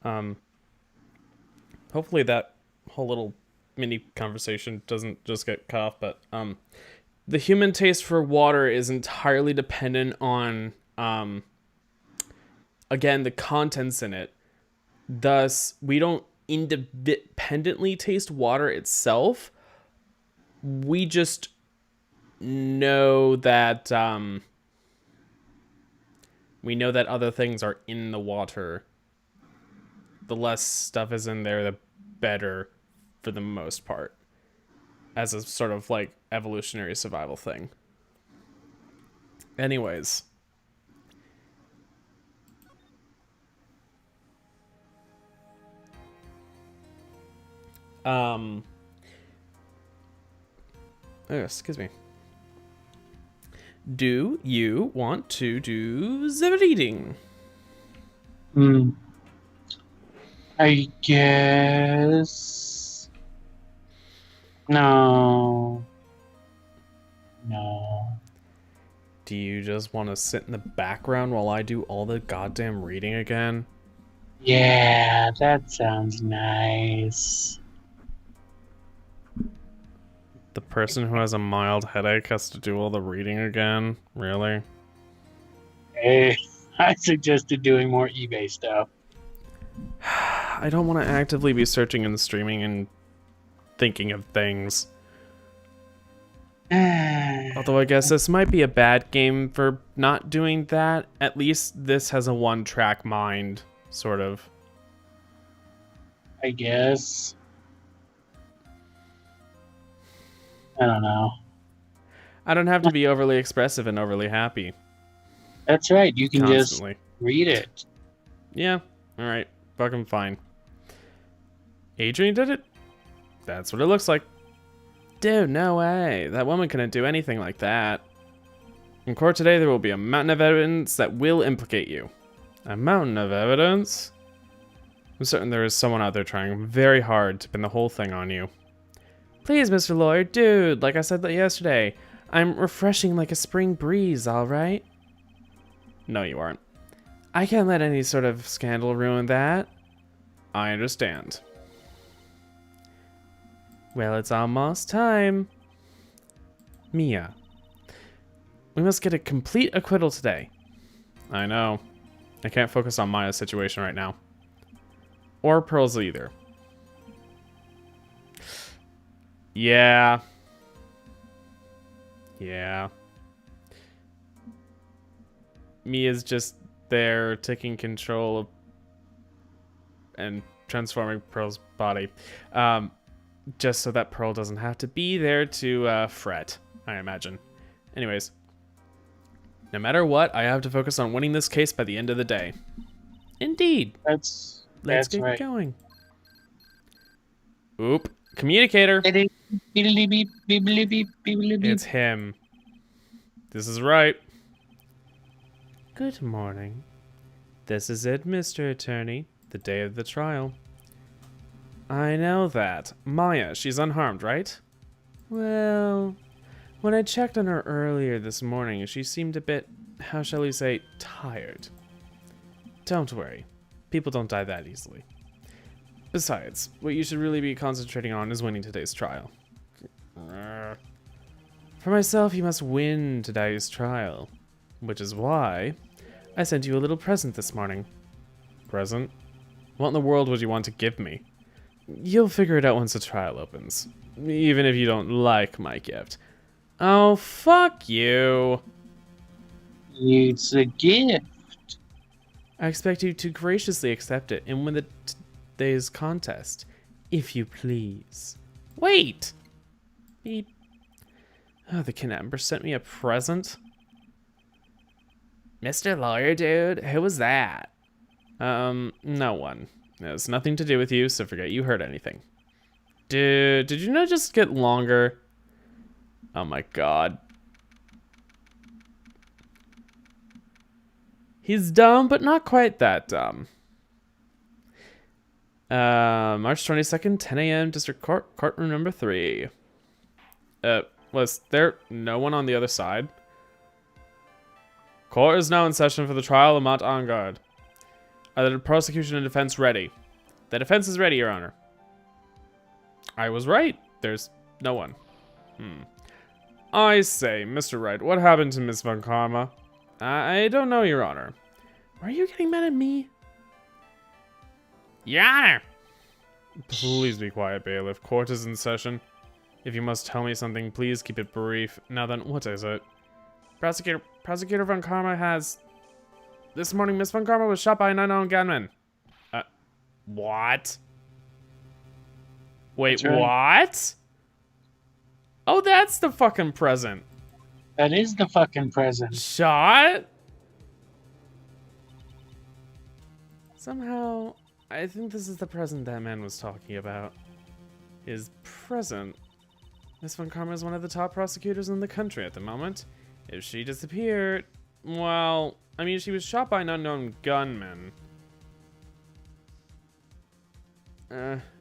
Um, hopefully that whole little mini conversation doesn't just get cut off, but the human taste for water is entirely dependent on again the contents in it. Thus, we don't independently taste water itself. We just know that we know that other things are in the water. The less stuff is in there, the better for the most part, as a sort of like evolutionary survival thing. Anyways, oh, excuse me. Do you want to do the reading? Hmm. I guess. No. No. Do you just want to sit in the background while I do all the goddamn reading again? Yeah, that sounds nice. The person who has a mild headache has to do all the reading again? Really? Hey, I suggested doing more eBay stuff. I don't want to actively be searching and streaming and thinking of things. Although I guess this might be a bad game for not doing that. At least this has a one-track mind, sort of. I guess. I don't know. I don't have to be overly expressive and overly happy That's right. You can just constantly. read it. Yeah, alright. Fucking fine. Adrian did it? That's what it looks like. Dude, no way. That woman couldn't do anything like that. In court today, there will be a mountain of evidence that will implicate you. A mountain of evidence? I'm certain there is someone out there trying very hard to pin the whole thing on you. Please, Mr. Lawyer, dude, like I said yesterday, I'm refreshing like a spring breeze, alright? No, you aren't. I can't let any sort of scandal ruin that. I understand. Well, it's almost time. Mia. We must get a complete acquittal today. I know. I can't focus on Maya's situation right now. Or Pearl's either. Yeah. Yeah. Mia's just there taking control of and transforming Pearl's body. Just so that Pearl doesn't have to be there to fret, I imagine. Anyways. No matter what, I have to focus on winning this case by the end of the day. Indeed. Let's That's get right. going. Oop. Communicator. It's him. This is right. Good morning. This is it, Mr. Attorney. The day of the trial. I know that. Maya, she's unharmed, right? Well, when I checked on her earlier this morning, she seemed a bit, how shall we say, tired. Don't worry. People don't die that easily. Besides, what you should really be concentrating on is winning today's trial. For myself, you must win today's trial. Which is why I sent you a little present this morning. Present? What in the world would you want to give me? You'll figure it out once the trial opens. Even if you don't like my gift. Oh, fuck you. It's a gift. I expect you to graciously accept it and win today's contest. If you please. Wait! Beep. Oh, the kidnapper sent me a present? Mr. Lawyer, dude, who was that? No one. It has nothing to do with you, so forget you heard anything. Dude, did you not just get longer? Oh my god. He's dumb, but not quite that dumb. March 22nd, 10 a.m., District Court, courtroom number 3. Was there no one on the other side? Court is now in session for the trial of Mont en Garde. Are the prosecution and defense ready? The defense is ready, Your Honor. I was right. There's no one. I say, Mr. Wright, what happened to Miss Von Karma? I don't know, Your Honor. Why are you getting mad at me? Your Honor! Please be quiet, bailiff. Court is in session. If you must tell me something, please keep it brief. Now then, what is it? Prosecutor Von Karma has... This morning, Miss Von Karma was shot by an unknown gunman. What? Wait, Right. what? Oh, that's the fucking present. That is the fucking present. Shot? Somehow, I think this is the present that man was talking about. His present. Miss Von Karma is one of the top prosecutors in the country at the moment. If she disappeared... Well, I mean, she was shot by an unknown gunman.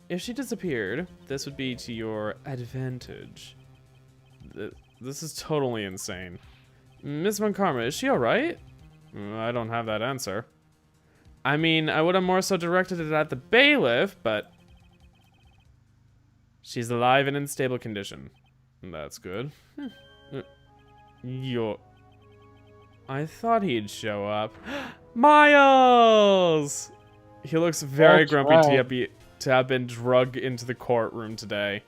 If she disappeared, this would be to your advantage. This is totally insane. Miss Von Karma, is she alright? I don't have that answer. I mean, I would have more so directed it at the bailiff, but... She's alive and in stable condition. That's good. I thought he'd show up. Miles! He looks very grumpy to have been drugged into the courtroom today.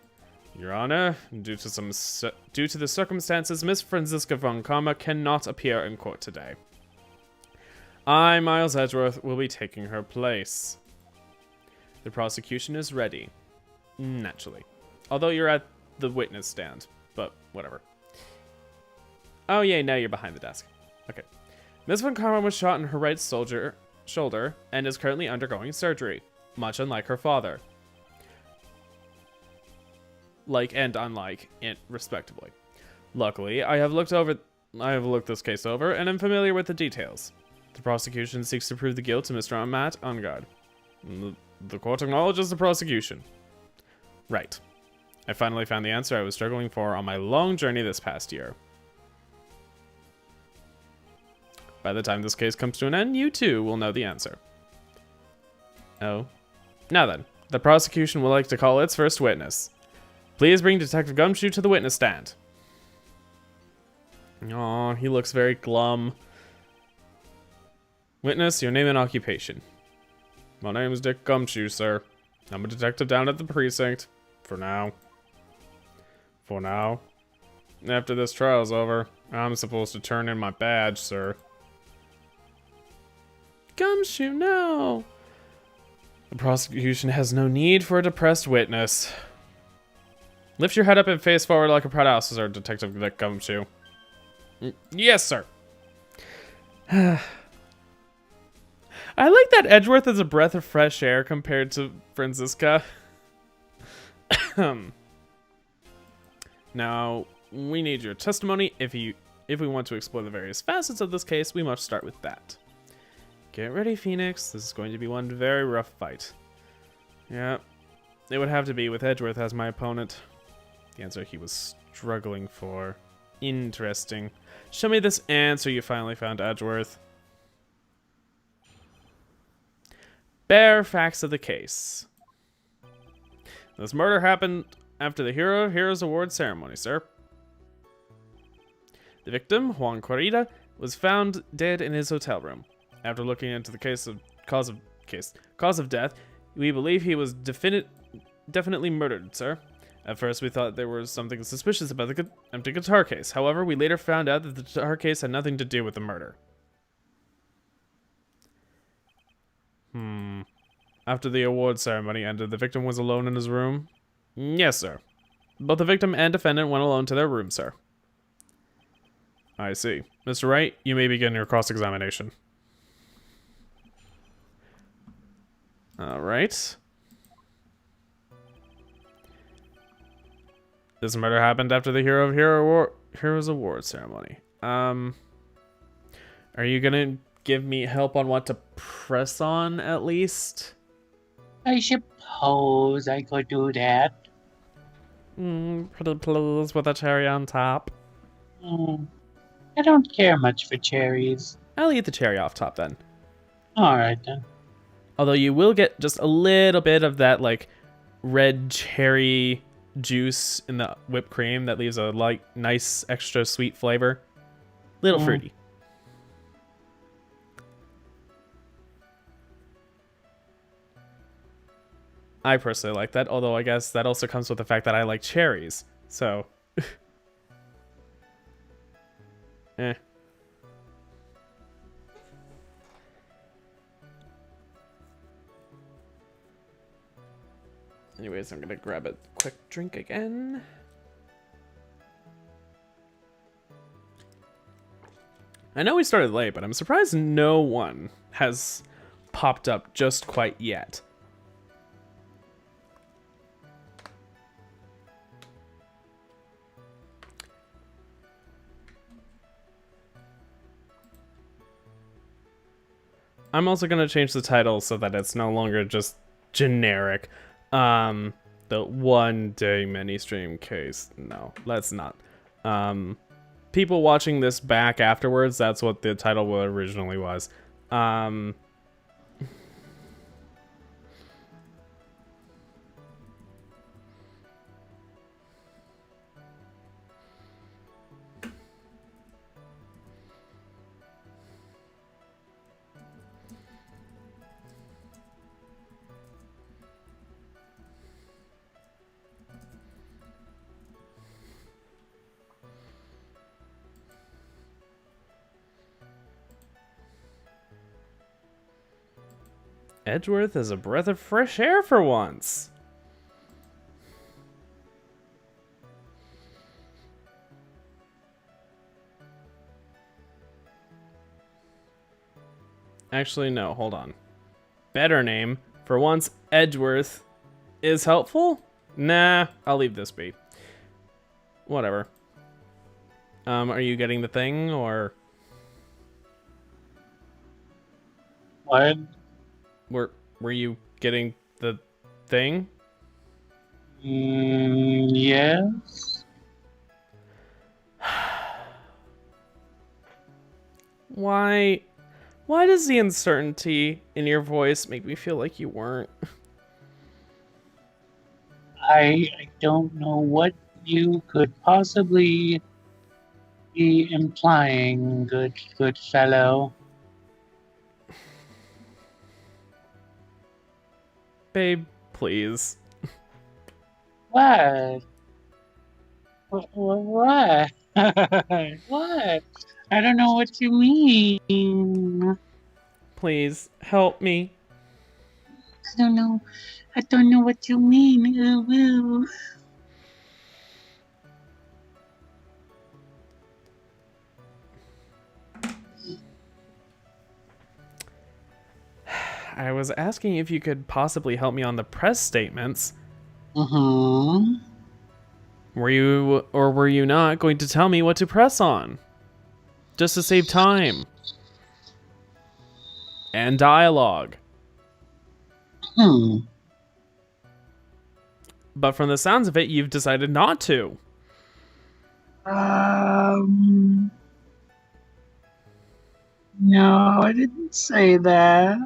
Your Honor, due to the circumstances, Miss Franziska Von Karma cannot appear in court today. I, Miles Edgeworth, will be taking her place. The prosecution is ready. Naturally. Although you're at the witness stand, but whatever. Oh yay, now you're behind the desk. Okay. Miss Von Karma was shot in her right shoulder and is currently undergoing surgery, much unlike her father. Like and unlike, respectively. Luckily, I have looked this case over and am familiar with the details. The prosecution seeks to prove the guilt to Mr. Matt Ungard. The court acknowledges the prosecution. Right. I finally found the answer I was struggling for on my long journey this past year. By the time this case comes to an end, you too will know the answer. Oh. Now then, the prosecution would like to call its first witness. Please bring Detective Gumshoe to the witness stand. Aw, he looks very glum. Witness, your name and occupation. My name is Dick Gumshoe, sir. I'm a detective down at the precinct. For now. After this trial's over, I'm supposed to turn in my badge, sir. Gumshoe, no! The prosecution has no need for a depressed witness. Lift your head up and face forward like a proud officer, Detective Dick Gumshoe. Yes, sir. I like that Edgeworth is a breath of fresh air compared to Franziska. Now, we need your testimony. If we want to explore the various facets of this case, we must start with that. Get ready, Phoenix. This is going to be one very rough fight. Yeah, it would have to be with Edgeworth as my opponent. The answer he was struggling for. Interesting. Show me this answer you finally found, Edgeworth. Bare facts of the case. This murder happened after the Hero of Heroes Award ceremony, sir. The victim, Juan Corrida, was found dead in his hotel room. After looking into the cause of death, we believe he was definitely murdered, sir. At first, we thought there was something suspicious about the empty guitar case. However, we later found out that the guitar case had nothing to do with the murder. After the award ceremony ended, the victim was alone in his room? Yes, sir. Both the victim and defendant went alone to their room, sir. I see. Mr. Wright, you may begin your cross-examination. Alright. This murder happened after the Hero of Heroes Award ceremony. Are you gonna give me help on what to press on, at least? I suppose I could do that. Pretty please with a cherry on top. I don't care much for cherries. I'll eat the cherry off top then. Alright then. Although you will get just a little bit of that, like, red cherry juice in the whipped cream that leaves a, like, nice extra sweet flavor. Little fruity. I personally like that, although I guess that also comes with the fact that I like cherries. So, eh. Anyways, I'm gonna grab a quick drink again. I know we started late, but I'm surprised no one has popped up just quite yet. I'm also going to change the title so that it's no longer just generic. The one day mini stream case. No, let's not. People watching this back afterwards, that's what the title originally was. Edgeworth is a breath of fresh air for once. Actually, no, hold on. Better name. For once, Edgeworth is helpful? Nah, I'll leave this be. Whatever. Are you getting the thing, or... What? Were you getting the thing? Yes. Why does the uncertainty in your voice make me feel like you weren't? I don't know what you could possibly be implying, good fellow. Babe, please. What? What? What? I don't know what you mean. Please, help me. I don't know what you mean. Ooh, ooh. I was asking if you could possibly help me on the press statements. Mm-hmm. Were you or were you not going to tell me what to press on? Just to save time. And dialogue. But from the sounds of it, you've decided not to. No, I didn't say that.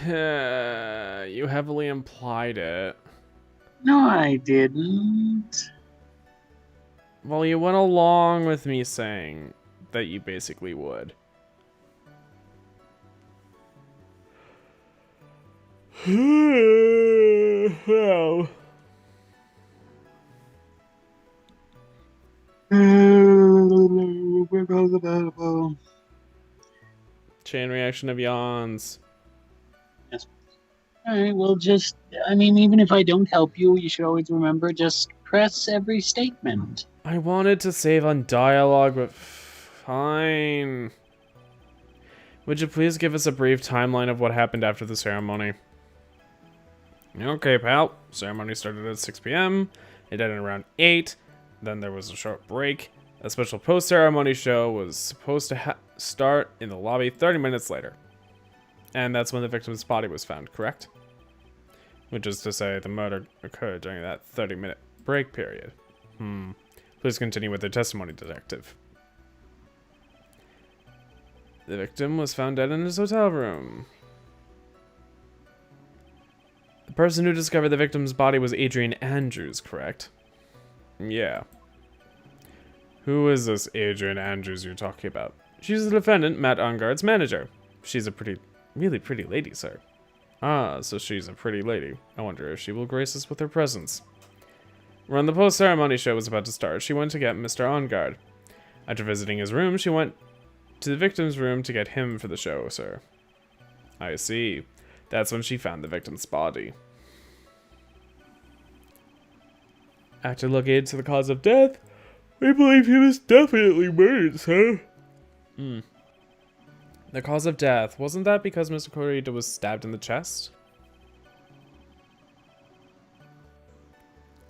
You heavily implied it. No, I didn't. Well, you went along with me saying that you basically would. Oh. Chain reaction of yawns. Yes. Alright, well, even if I don't help you, you should always remember, just press every statement. I wanted to save on dialogue, but fine. Would you please give us a brief timeline of what happened after the ceremony? Okay, pal. Ceremony started at 6 p.m. It ended around 8. Then there was a short break. A special post-ceremony show was supposed to start in the lobby 30 minutes later. And that's when the victim's body was found, correct? Which is to say, the murder occurred during that 30-minute break period. Please continue with the testimony, detective. The victim was found dead in his hotel room. The person who discovered the victim's body was Adrian Andrews, correct? Yeah. Who is this Adrian Andrews you're talking about? She's the defendant, Matt Ungard's manager. She's a really pretty lady, sir. Ah, so she's a pretty lady. I wonder if she will grace us with her presence. When the post-ceremony show was about to start, she went to get Mr. Ungard. After visiting his room, she went to the victim's room to get him for the show, sir. I see. That's when she found the victim's body. After looking into the cause of death, we believe he was definitely murdered, sir. The cause of death, wasn't that because Mr. Corrida was stabbed in the chest?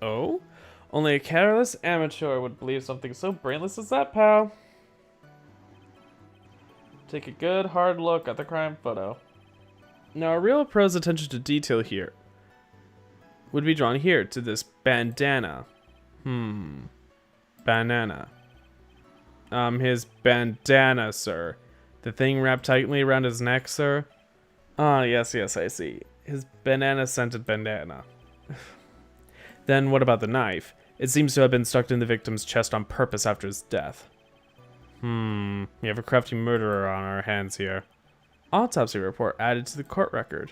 Oh? Only a careless amateur would believe something so brainless as that, pal. Take a good hard look at the crime photo. Now, a real pro's attention to detail here would be drawn here to this bandana. Banana. His bandana, sir. The thing wrapped tightly around his neck, sir. Ah, yes, I see. His banana-scented bandana. Then what about the knife? It seems to have been stuck in the victim's chest on purpose after his death. We have a crafty murderer on our hands here. Autopsy report added to the court record.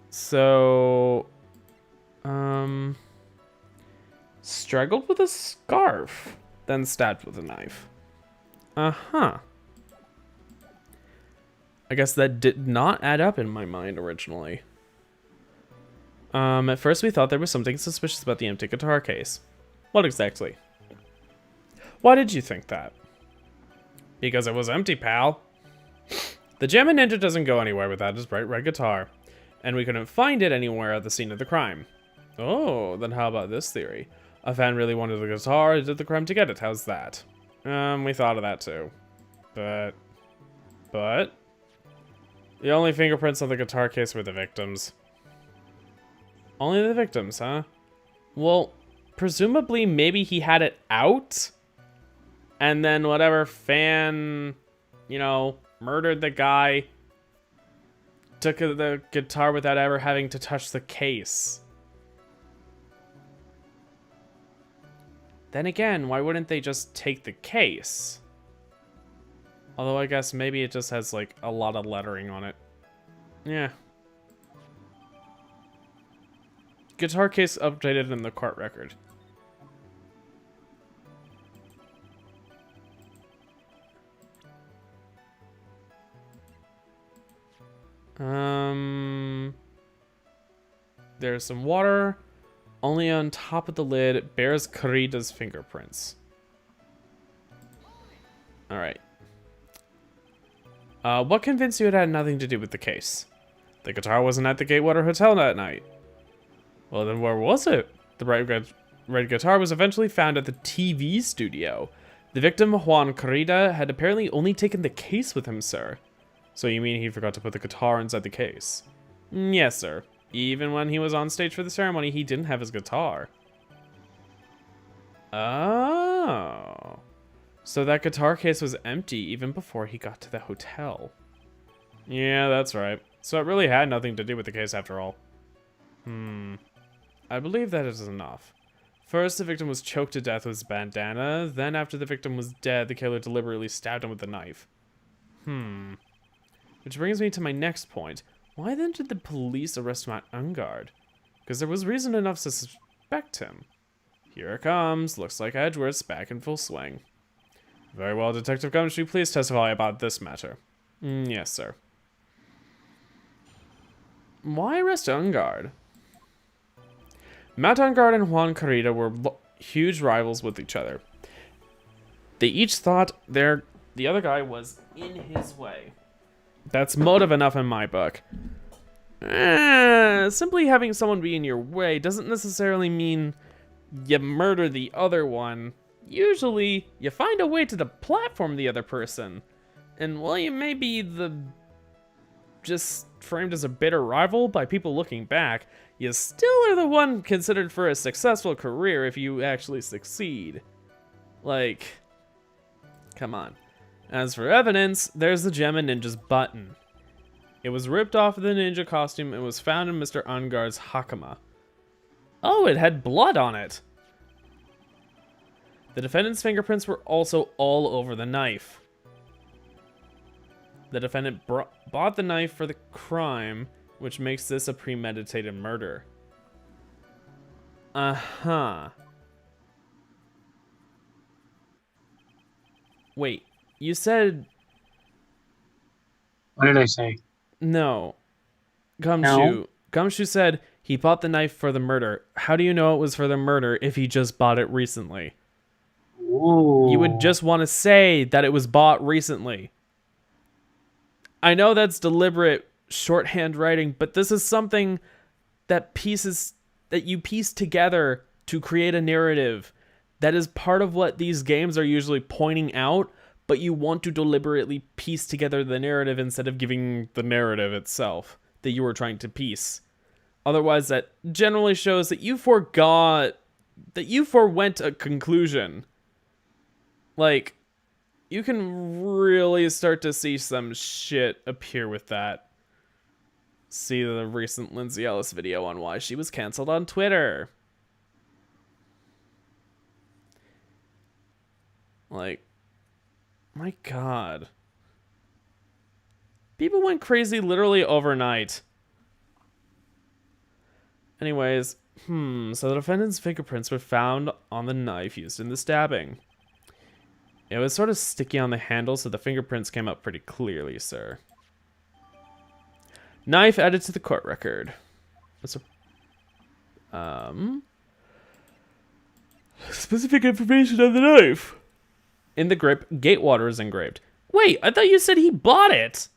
So, strangled with a scarf, then stabbed with a knife. Uh-huh. I guess that did not add up in my mind originally. At first we thought there was something suspicious about the empty guitar case. What exactly? Why did you think that? Because it was empty, pal. The Jammin' Ninja doesn't go anywhere without his bright red guitar, and we couldn't find it anywhere at the scene of the crime. Oh, then how about this theory? A fan really wanted the guitar and did the crime to get it. How's that? We thought of that too. But... The only fingerprints on the guitar case were the victims. Only the victims, huh? Well, presumably maybe he had it out, and then whatever fan, murdered the guy, took the guitar without ever having to touch the case. Then again, why wouldn't they just take the case? Although I guess maybe it just has like a lot of lettering on it. Yeah. Guitar case updated in the court record. There's some water. Only on top of the lid, it bears Corrida's fingerprints. Alright. What convinced you it had nothing to do with the case? The guitar wasn't at the Gatewater Hotel that night. Well, then where was it? The bright red guitar was eventually found at the TV studio. The victim, Juan Corrida, had apparently only taken the case with him, sir. So you mean he forgot to put the guitar inside the case? Yes, sir. Even when he was on stage for the ceremony, he didn't have his guitar. Oh. So that guitar case was empty even before he got to the hotel. Yeah, that's right. So it really had nothing to do with the case after all. I believe that is enough. First, the victim was choked to death with his bandana. Then, after the victim was dead, the killer deliberately stabbed him with a knife. Which brings me to my next point. Why then did the police arrest Matt Ungard? Because there was reason enough to suspect him. Here it comes. Looks like Edgeworth's back in full swing. Very well, Detective Gumshoe, please testify about this matter. Yes, sir. Why arrest Ungard? Matt Ungard and Juan Corrida were huge rivals with each other. They each thought the other guy was in his way. That's motive enough in my book. Simply having someone be in your way doesn't necessarily mean you murder the other one. Usually, you find a way to deplatform the other person. And while you may be just framed as a bitter rival by people looking back, you still are the one considered for a successful career if you actually succeed. Like, come on. As for evidence, there's the gem and ninja's button. It was ripped off of the ninja costume and was found in Mr. Ungar's hakama. Oh, it had blood on it. The defendant's fingerprints were also all over the knife. The defendant bought the knife for the crime, which makes this a premeditated murder. Uh-huh. Wait, you said... What did I say? No. Gumshoe. No. Gumshoe said he bought the knife for the murder. How do you know it was for the murder if he just bought it recently? Ooh. You would just want to say that it was bought recently. I know that's deliberate shorthand writing, but this is something that you piece together to create a narrative. That is part of what these games are usually pointing out, but you want to deliberately piece together the narrative instead of giving the narrative itself that you were trying to piece. Otherwise, that generally shows that you forwent a conclusion. Like, you can really start to see some shit appear with that. See the recent Lindsay Ellis video on why she was canceled on Twitter. Like, my God. People went crazy literally overnight. Anyways, so the defendant's fingerprints were found on the knife used in the stabbing. It was sort of sticky on the handle, so the fingerprints came up pretty clearly, sir. Knife added to the court record. What's specific information on the knife. In the grip, Gatewater is engraved. Wait, I thought you said he bought it.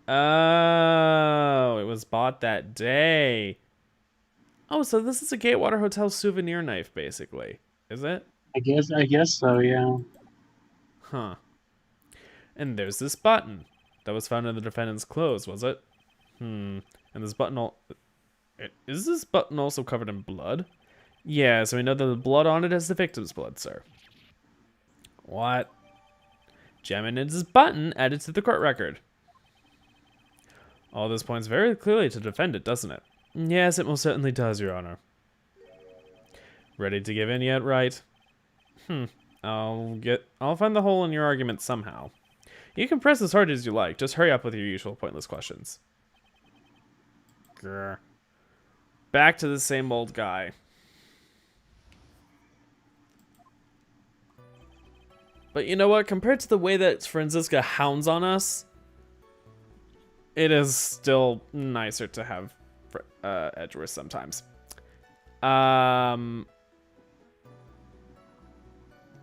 Oh, it was bought that day. Oh, so this is a Gatewater Hotel souvenir knife, basically. Is it? I guess so, yeah. Huh. And there's this button that was found in the defendant's clothes, was it? And this button is this button also covered in blood? Yeah, so we know that the blood on it is the victim's blood, sir. What? Gem and Ninja's button added to the court record. All this points very clearly to the defendant, doesn't it? Yes, it most certainly does, Your Honor. Ready to give in yet, right? I'll find the hole in your argument somehow. You can press as hard as you like. Just hurry up with your usual pointless questions. Grr. Back to the same old guy. But you know what? Compared to the way that Franziska hounds on us, it is still nicer to have Edgeworth sometimes.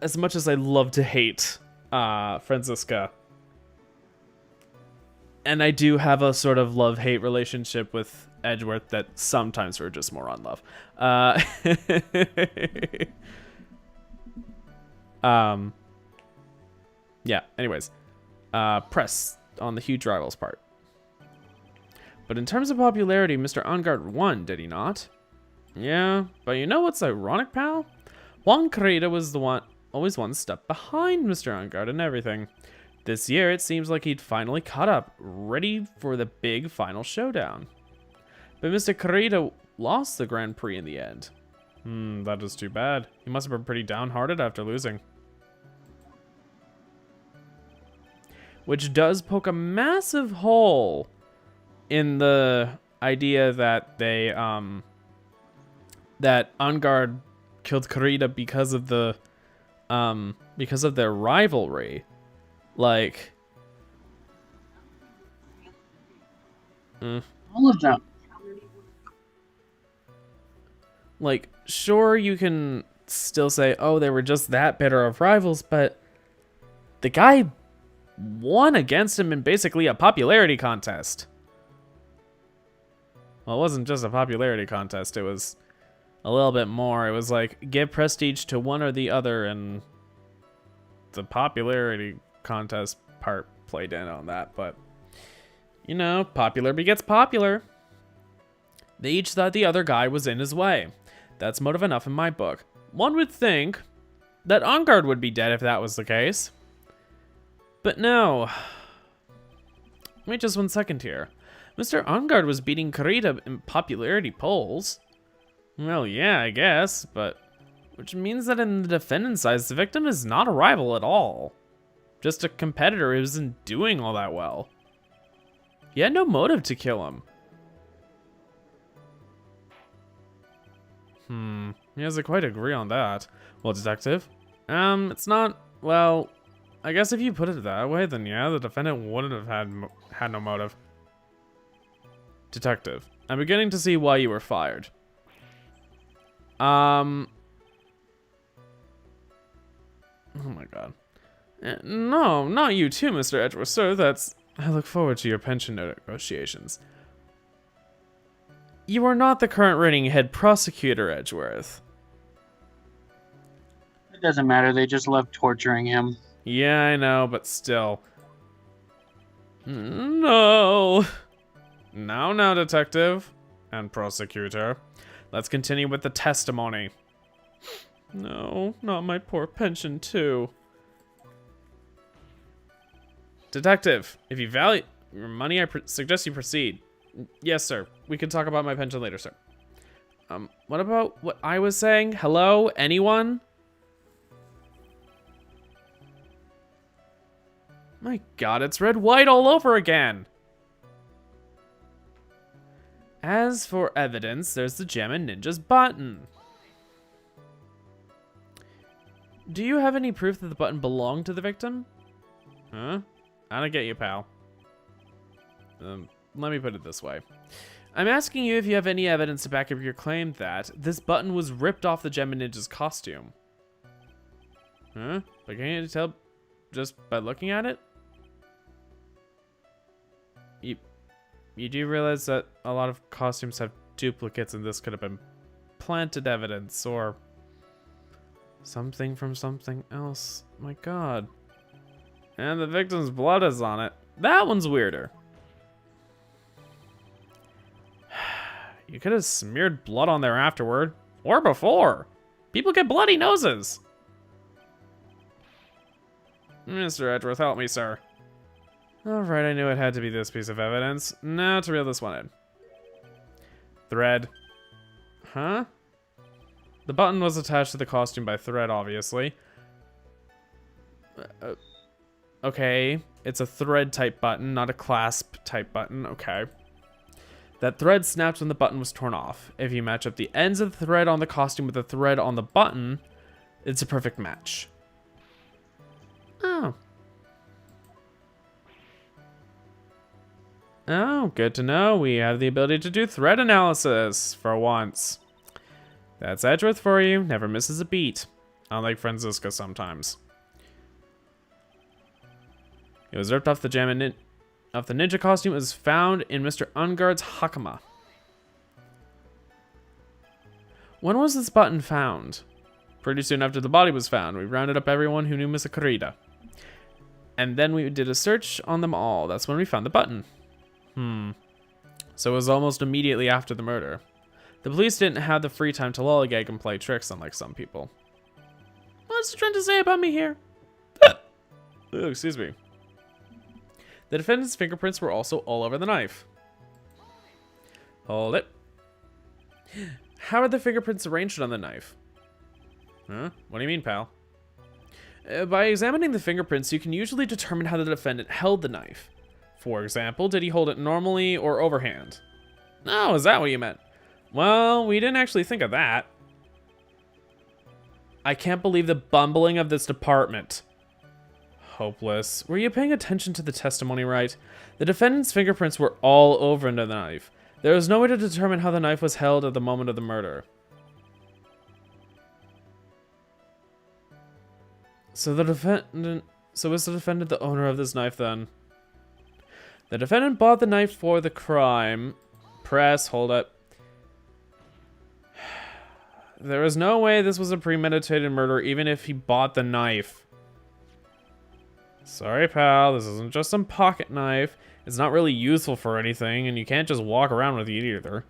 As much as I love to hate Franziska, and I do have a sort of love-hate relationship with Edgeworth that sometimes we're just more on love. Yeah, anyways. Press on the huge rival's part. But in terms of popularity, Mr. Angard won, did he not? Yeah, but you know what's ironic, pal? Juan Carita was always one step behind Mr. Angard and everything. This year, it seems like he'd finally caught up, ready for the big final showdown. But Mr. Carita lost the Grand Prix in the end. That is too bad. He must have been pretty downhearted after losing. Which does poke a massive hole in the idea that they, that Angard killed Carita because of their rivalry. Like, All of them. Like, sure, you can still say, oh, they were just that bitter of rivals, but the guy won against him in basically a popularity contest. Well, it wasn't just a popularity contest, it was a little bit more. It was like, give prestige to one or the other, and the popularity contest part played in on that, but, you know, popular begets popular. They each thought the other guy was in his way. That's motive enough in my book. One would think that Ongard would be dead if that was the case. But no. Wait just 1 second here. Mr. Ongard was beating Karita in popularity polls. Well, yeah, I guess, but... Which means that in the defendant's eyes, the victim is not a rival at all. Just a competitor who isn't doing all that well. He had no motive to kill him. He doesn't quite agree on that. Well, detective? It's not, well, I guess if you put it that way, then yeah, the defendant wouldn't have had no motive. Detective, I'm beginning to see why you were fired. Oh my god. No, not you too, Mr. Edgeworth, sir. I look forward to your pension negotiations. You are not the current reigning head prosecutor, Edgeworth. It doesn't matter, they just love torturing him. Yeah, I know, but still. No. Now, detective and prosecutor. Let's continue with the testimony. No, not my poor pension, too. Detective, if you value your money, I suggest you proceed. Yes, sir. We can talk about my pension later, sir. What about what I was saying? Hello? Anyone? My god, it's red white all over again. As for evidence, there's the gem and Ninja's button. Do you have any proof that the button belonged to the victim? Huh? I don't get you, pal. Let me put it this way. I'm asking you if you have any evidence to back up your claim that this button was ripped off the Gem and Ninja's costume. Huh? But can you tell just by looking at it? You do realize that a lot of costumes have duplicates, and this could have been planted evidence or something from something else. My god. And the victim's blood is on it. That one's weirder. You could have smeared blood on there afterward. Or before. People get bloody noses. Mr. Edgeworth, help me, sir. Alright, I knew it had to be this piece of evidence. Now to reel this one in. Thread. Huh? The button was attached to the costume by thread, obviously. Okay, it's a thread type button, not a clasp type button. Okay. That thread snapped when the button was torn off. If you match up the ends of the thread on the costume with the thread on the button, it's a perfect match. Oh. Oh, good to know. We have the ability to do thread analysis for once. That's Edgeworth for you. Never misses a beat. Unlike Franziska sometimes. It was ripped off the gem and of the ninja costume. It was found in Mr. Ungard's hakama. When was this button found? Pretty soon after the body was found. We rounded up everyone who knew Miss Akarita. And then we did a search on them all. That's when we found the button. So it was almost immediately after the murder. The police didn't have the free time to lollygag and play tricks, unlike some people. What's he trying to say about me here? Oh, excuse me. The defendant's fingerprints were also all over the knife. Hold it. How are the fingerprints arranged on the knife? Huh? What do you mean, pal? By examining the fingerprints, you can usually determine how the defendant held the knife. For example, did he hold it normally or overhand? Oh, is that what you meant? Well, we didn't actually think of that. I can't believe the bumbling of this department. Hopeless. Were you paying attention to the testimony right? The defendant's fingerprints were all over the knife. There was no way to determine how the knife was held at the moment of the murder. So is the defendant the owner of this knife then? The defendant bought the knife for the crime. Press, hold up. There is no way this was a premeditated murder, even if he bought the knife. Sorry, pal, this isn't just some pocket knife. It's not really useful for anything, and you can't just walk around with it either.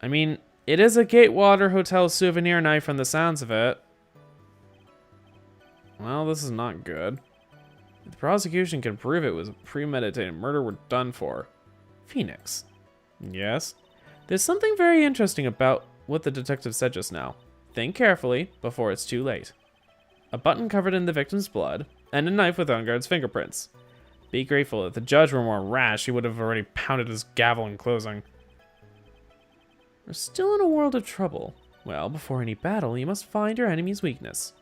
I mean, it is a Gatewater Hotel souvenir knife from the sounds of it. Well, this is not good. If the prosecution can prove it was a premeditated murder, we're done for. Phoenix. Yes? There's something very interesting about what the detective said just now. Think carefully before it's too late. A button covered in the victim's blood, and a knife with Unguard's fingerprints. Be grateful if the judge were more rash, he would have already pounded his gavel in closing. We're still in a world of trouble. Well, before any battle, you must find your enemy's weakness.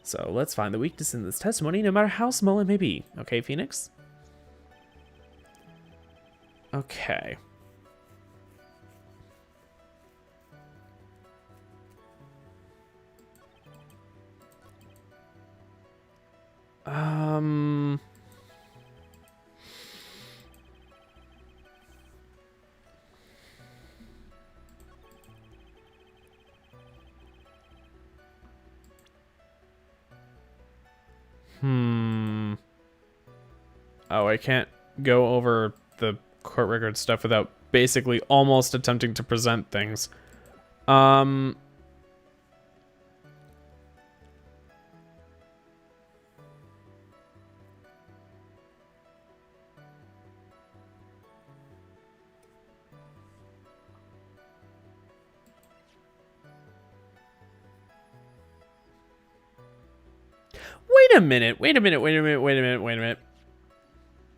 So let's find the weakness in this testimony, no matter how small it may be. Okay, Phoenix? Okay. Oh, I can't go over the court record stuff without basically almost attempting to present things. Wait a minute.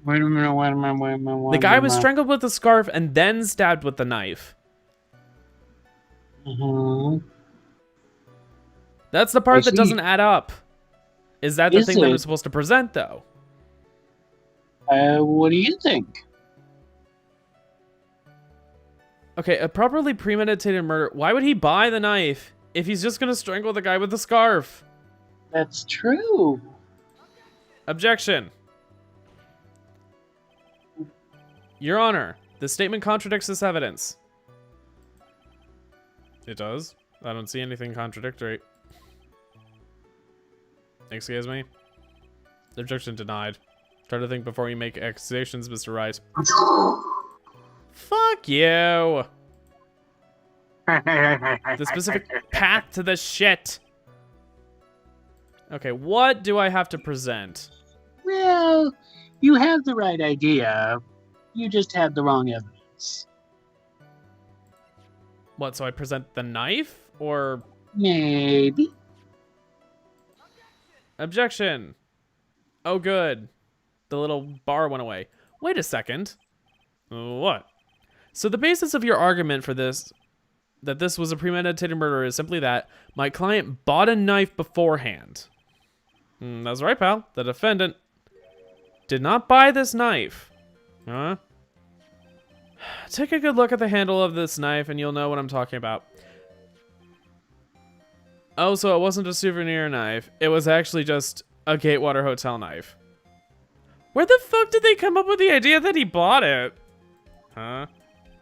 The guy was strangled with a scarf and then stabbed with the knife. That's the part that doesn't add up. Is that the thing that we're supposed to present, though? What do you think? Okay, a properly premeditated murder. Why would he buy the knife if he's just gonna strangle the guy with the scarf? That's true. Objection. Your Honor, the statement contradicts this evidence. It does? I don't see anything contradictory. Excuse me? Objection denied. Try to think before you make accusations, Mr. Wright. Fuck you! The specific path to the shit! Okay, what do I have to present? Well, you have the right idea. You just had the wrong evidence. What, so I present the knife? Or... Maybe. Objection! Oh, good. The little bar went away. Wait a second. What? So the basis of your argument for this, that this was a premeditated murder, is simply that my client bought a knife beforehand. That's right, pal. The defendant did not buy this knife. Huh? Take a good look at the handle of this knife and you'll know what I'm talking about. Oh, so it wasn't a souvenir knife. It was actually just a Gatewater Hotel knife. Where the fuck did they come up with the idea that he bought it? Huh?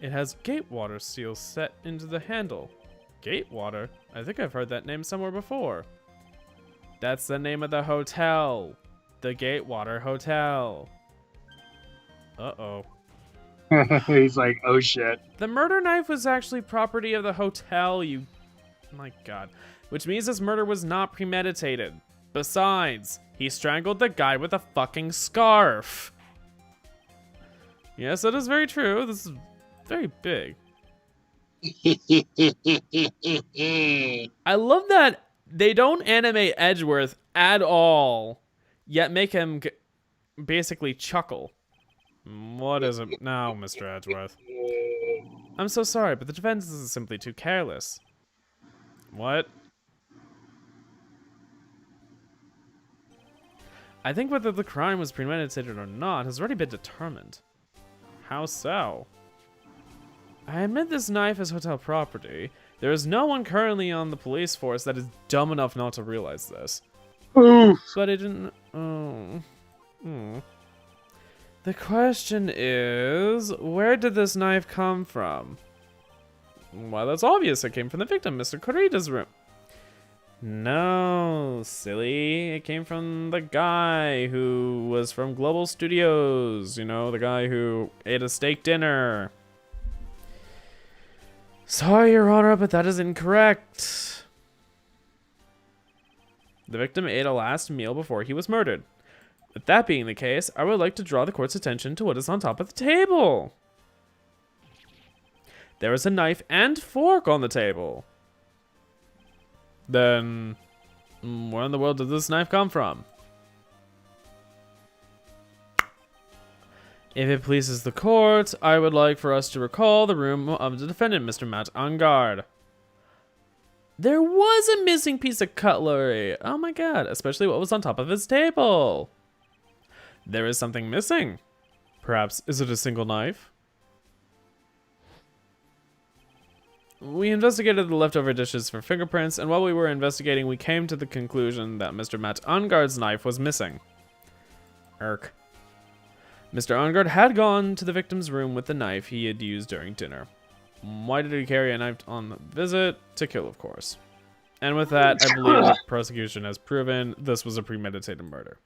It has Gatewater seal set into the handle. Gatewater? I think I've heard that name somewhere before. That's the name of the hotel. The Gatewater Hotel. Uh-oh. He's like, oh shit. The murder knife was actually property of the hotel, you... My god. Which means this murder was not premeditated. Besides, he strangled the guy with a fucking scarf. Yes, that is very true. This is very big. I love that they don't animate Edgeworth at all, yet make him basically chuckle. What is it now, Mr. Edgeworth? I'm so sorry, but the defense is simply too careless. What? I think whether the crime was premeditated or not has already been determined. How so? I admit this knife is hotel property. There is no one currently on the police force that is dumb enough not to realize this. But I didn't... Oh. The question is, where did this knife come from? Well, that's obvious. It came from the victim, Mr. Corrida's room. No, silly. It came from the guy who was from Global Studios. You know, the guy who ate a steak dinner. Sorry, Your Honor, but that is incorrect. The victim ate a last meal before he was murdered. With that being the case, I would like to draw the court's attention to what is on top of the table. There is a knife and fork on the table. Then, where in the world did this knife come from? If it pleases the court, I would like for us to recall the room of the defendant, Mr. Matt Ungard. There was a missing piece of cutlery. Oh my god, especially what was on top of his table. There is something missing. Perhaps, is it a single knife? We investigated the leftover dishes for fingerprints, and while we were investigating, we came to the conclusion that Mr. Matt Ungard's knife was missing. Irk. Mr. Ungard had gone to the victim's room with the knife he had used during dinner. Why did he carry a knife on the visit? To kill, of course. And with that, I believe the prosecution has proven this was a premeditated murder.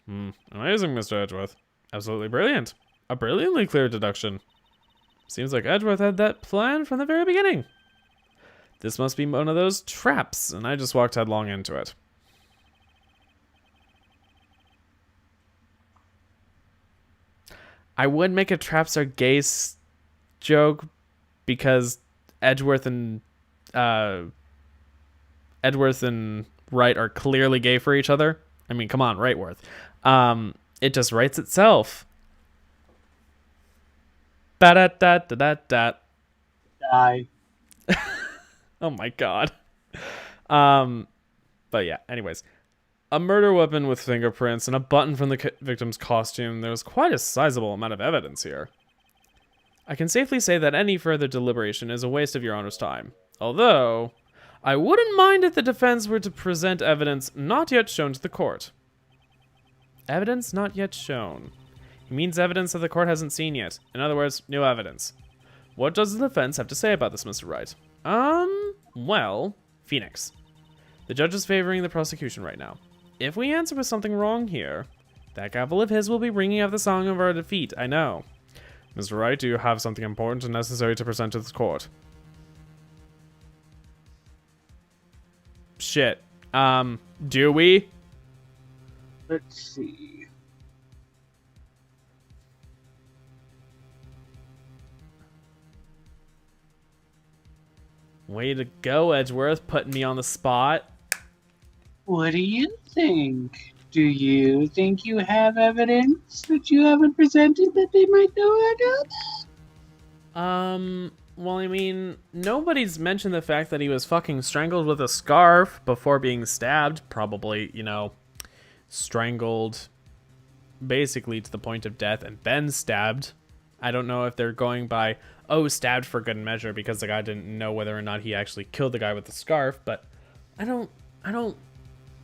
Amazing, Mr. Edgeworth. Absolutely brilliant. A brilliantly clear deduction. Seems like Edgeworth had that plan from the very beginning. This must be one of those traps, and I just walked headlong into it. I would make a traps are gays joke because Edgeworth and Wright are clearly gay for each other. I mean, come on, Wrightworth. It just writes itself. Ba-da-da-da-da-da. Die. Oh my god. But yeah, anyways. A murder weapon with fingerprints and a button from the victim's costume. There's quite a sizable amount of evidence here. I can safely say that any further deliberation is a waste of your Honor's time. Although, I wouldn't mind if the defense were to present evidence not yet shown to the court. Evidence not yet shown. It means evidence that the court hasn't seen yet. In other words, new evidence. What does the defense have to say about this, Mr. Wright? Well, Phoenix. The judge is favoring the prosecution right now. If we answer with something wrong here, that gavel of his will be ringing out the song of our defeat, I know. Mr. Wright, do you have something important and necessary to present to this court? Shit. Do we? Let's see. Way to go, Edgeworth, putting me on the spot. What do you think? Do you think you have evidence that you haven't presented that they might know about? Well, I mean, nobody's mentioned the fact that he was fucking strangled with a scarf before being stabbed. Probably, you know, strangled basically to the point of death and then stabbed. I don't know if they're going by, oh, stabbed for good measure because the guy didn't know whether or not he actually killed the guy with the scarf, but I don't,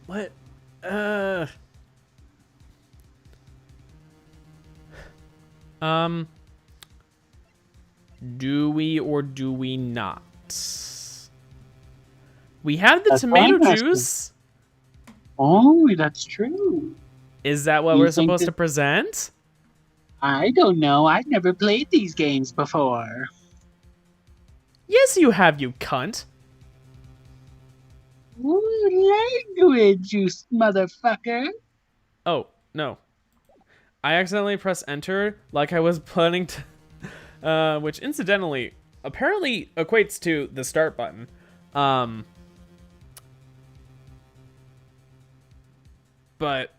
what? Do we or do we not? We have the tomato juice. Oh, that's true. Is that what we're supposed to present? I don't know. I've never played these games before. Yes, you have, you cunt. Language, you motherfucker. Oh, no. I accidentally pressed enter like I was planning to... which, incidentally, apparently equates to the start button. But...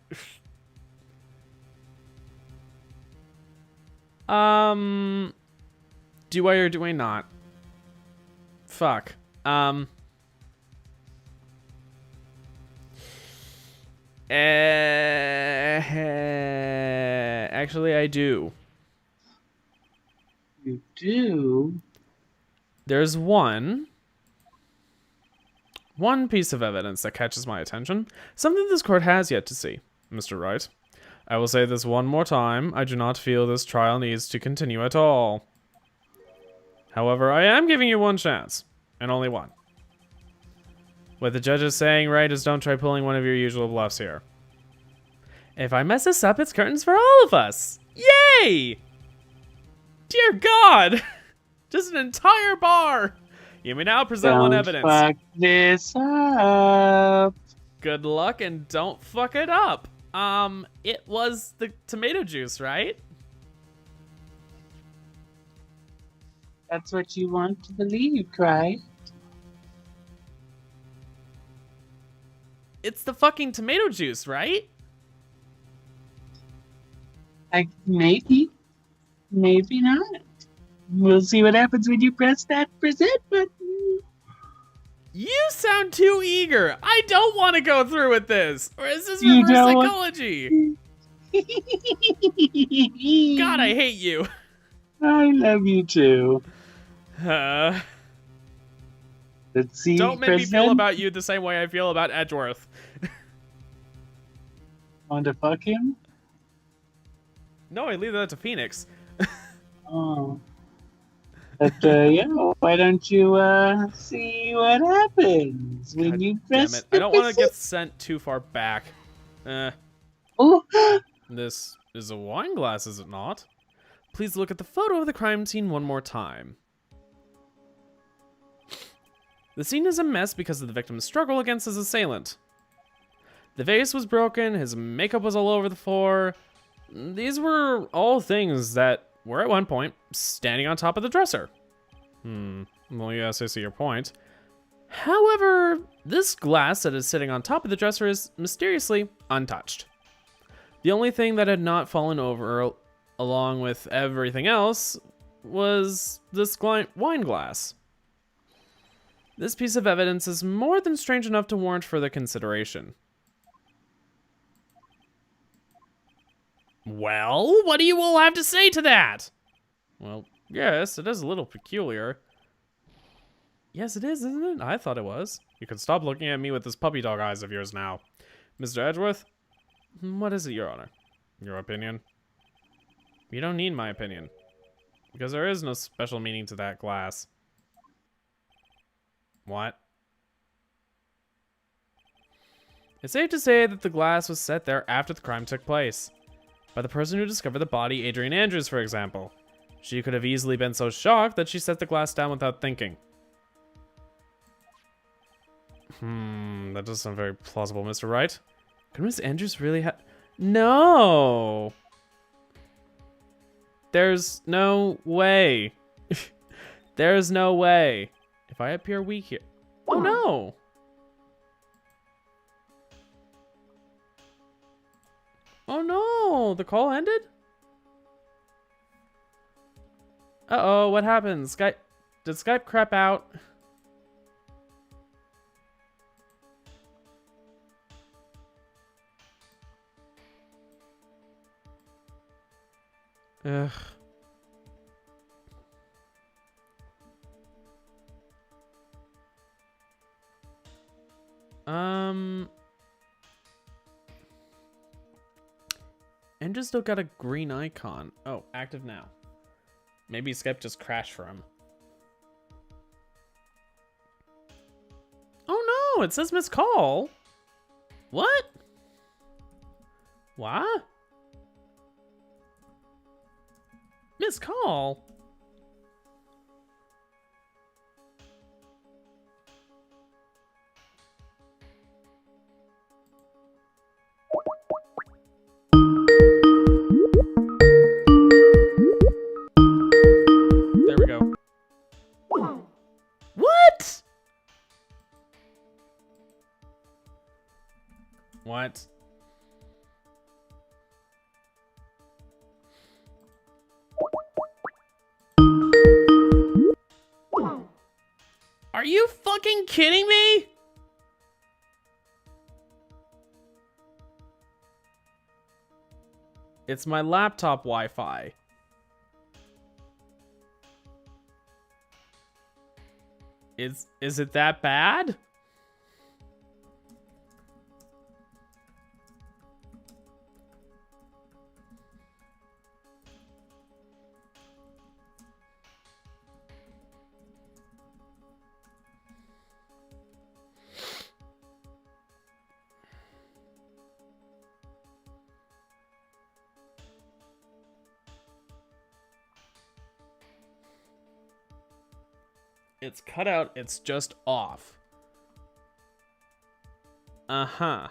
do I or do I not? Fuck. Actually, I do. You do? There's one piece of evidence that catches my attention. Something this court has yet to see, Mr. Wright. I will say this one more time. I do not feel this trial needs to continue at all. However, I am giving you one chance, and only one. What the judge is saying, right, is don't try pulling one of your usual bluffs here. If I mess this up, it's curtains for all of us. Yay! Dear God! Just an entire bar! You may now present one Don't evidence. fuck this up. Good luck and don't fuck it up. It was the tomato juice, right? That's what you want to believe, right? It's the fucking tomato juice, right? Maybe. Maybe not. We'll see what happens when you press that present button. You sound too eager. I don't want to go through with this. Or is this You reverse don't psychology? God, I hate you. I love you too. Let's see. Don't make me feel about you the same way I feel about Edgeworth. Want to fuck him? No, I leave that to Phoenix. Oh. But, yeah, why don't you, see what happens when God you damn press it. the I don't want to present- get sent too far back. Oh. This is a wine glass, is it not? Please look at the photo of the crime scene one more time. The scene is a mess because of the victim's struggle against his assailant. The vase was broken, his makeup was all over the floor. These were all things that were at one point standing on top of the dresser. Well, yes, I see your point. However, this glass that is sitting on top of the dresser is mysteriously untouched. The only thing that had not fallen over, along with everything else, was this wine glass. This piece of evidence is more than strange enough to warrant further consideration. Well, what do you all have to say to that? Well, yes, it is a little peculiar. Yes, it is, isn't it? I thought it was. You can stop looking at me with those puppy dog eyes of yours now. Mr. Edgeworth, what is it, Your Honor? Your opinion? You don't need my opinion, because there is no special meaning to that glass. What? It's safe to say that the glass was set there after the crime took place. By the person who discovered the body, Adrian Andrews, for example. She could have easily been so shocked that she set the glass down without thinking. That does sound very plausible, Mr. Wright. Could Miss Andrews really have... No! There's no way. There's no way. If I appear weak here... Oh, no! Oh, no! The call ended? Uh-oh, what happened? Did Skype crap out? Ugh. Andrew still got a green icon. Oh, active now. Maybe Skype just crashed for him. Oh no, it says missed call. What? What? Missed call? There we go. What? What? Are you fucking kidding me? It's my laptop Wi-Fi. Is it that bad? It's cut out. It's just off. Uh-huh.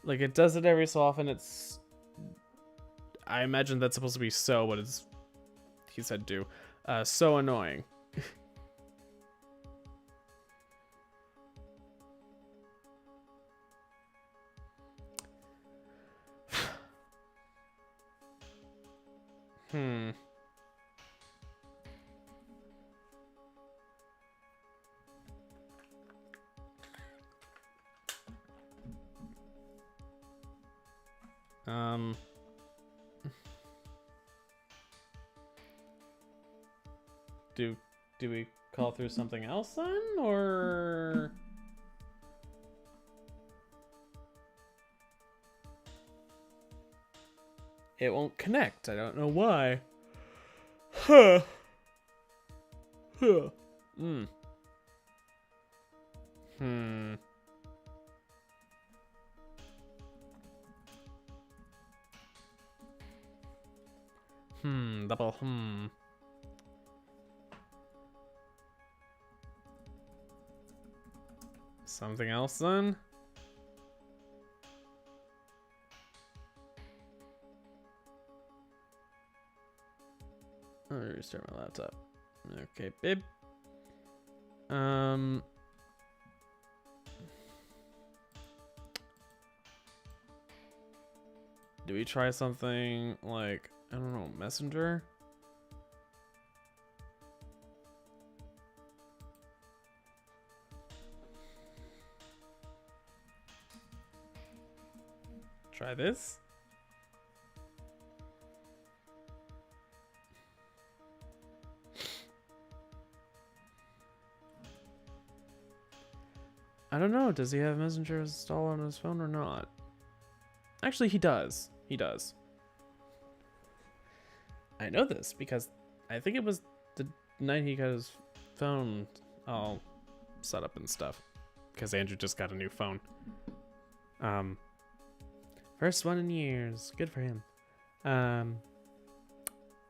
Like, it does it every so often. It's... I imagine that's supposed to be so, but it's... He said do. So annoying. Hmm. Do we call through something else then, or... It won't connect. I don't know why. Huh. Huh. Hmm. Double Something else then? I'll restart my laptop. Okay, babe. Do we try something like, I don't know, Messenger? Try this? I don't know. Does he have Messenger installed on his phone or not? Actually, he does. He does. I know this because I think it was the night he got his phone all set up and stuff. Because Andrew just got a new phone. First one in years. Good for him.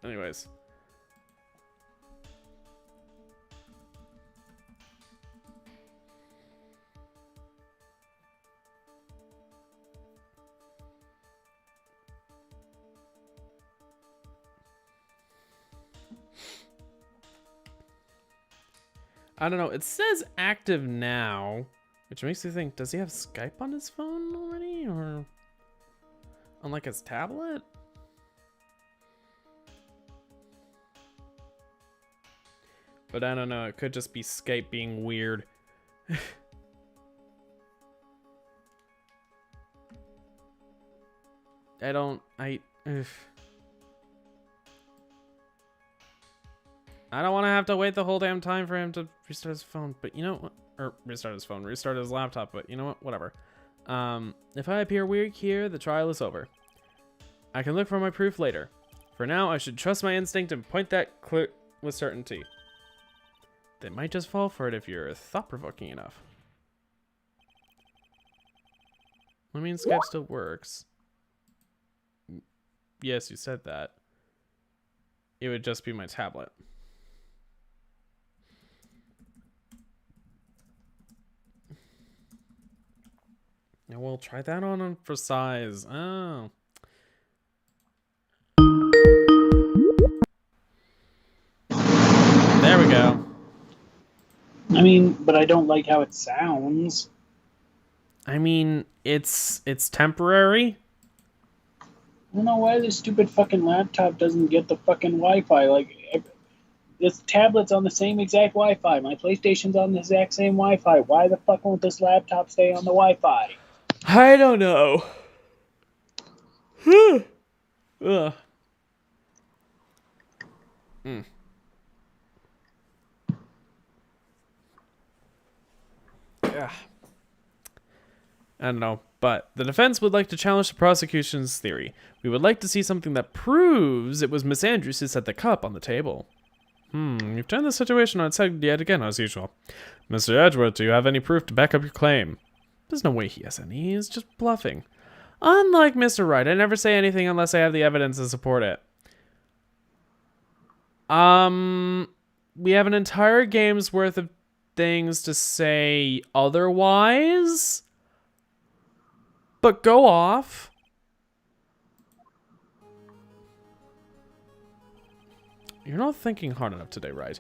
Anyways. I don't know. It says active now, which makes me think, does he have Skype on his phone already, or on like his tablet? But I don't know. It could just be Skype being weird. I don't want to have to wait the whole damn time for him to restart his phone, but you know what? Or restart his phone, restart his laptop, but you know what? Whatever. If I appear weak here, the trial is over. I can look for my proof later. For now, I should trust my instinct and point that clear with certainty. They might just fall for it if you're thought-provoking enough. I mean, Skype still works. Yes, you said that. It would just be my tablet. Now we'll try that on for size. Oh. There we go. I mean, but I don't like how it sounds. I mean, it's temporary. I don't know why this stupid fucking laptop doesn't get the fucking Wi-Fi. Like, this tablet's on the same exact Wi-Fi. My PlayStation's on the exact same Wi-Fi. Why the fuck won't this laptop stay on the Wi-Fi? I don't know. Ugh. Yeah. I don't know, but the defense would like to challenge the prosecution's theory. We would like to see something that proves it was Miss Andrews who set the cup on the table. You've turned the situation on its head yet again, as usual. Mr. Edgeworth, do you have any proof to back up your claim? There's no way he has any. He's just bluffing. Unlike Mr. Wright, I never say anything unless I have the evidence to support it. We have an entire game's worth of things to say otherwise. But go off. You're not thinking hard enough today, right?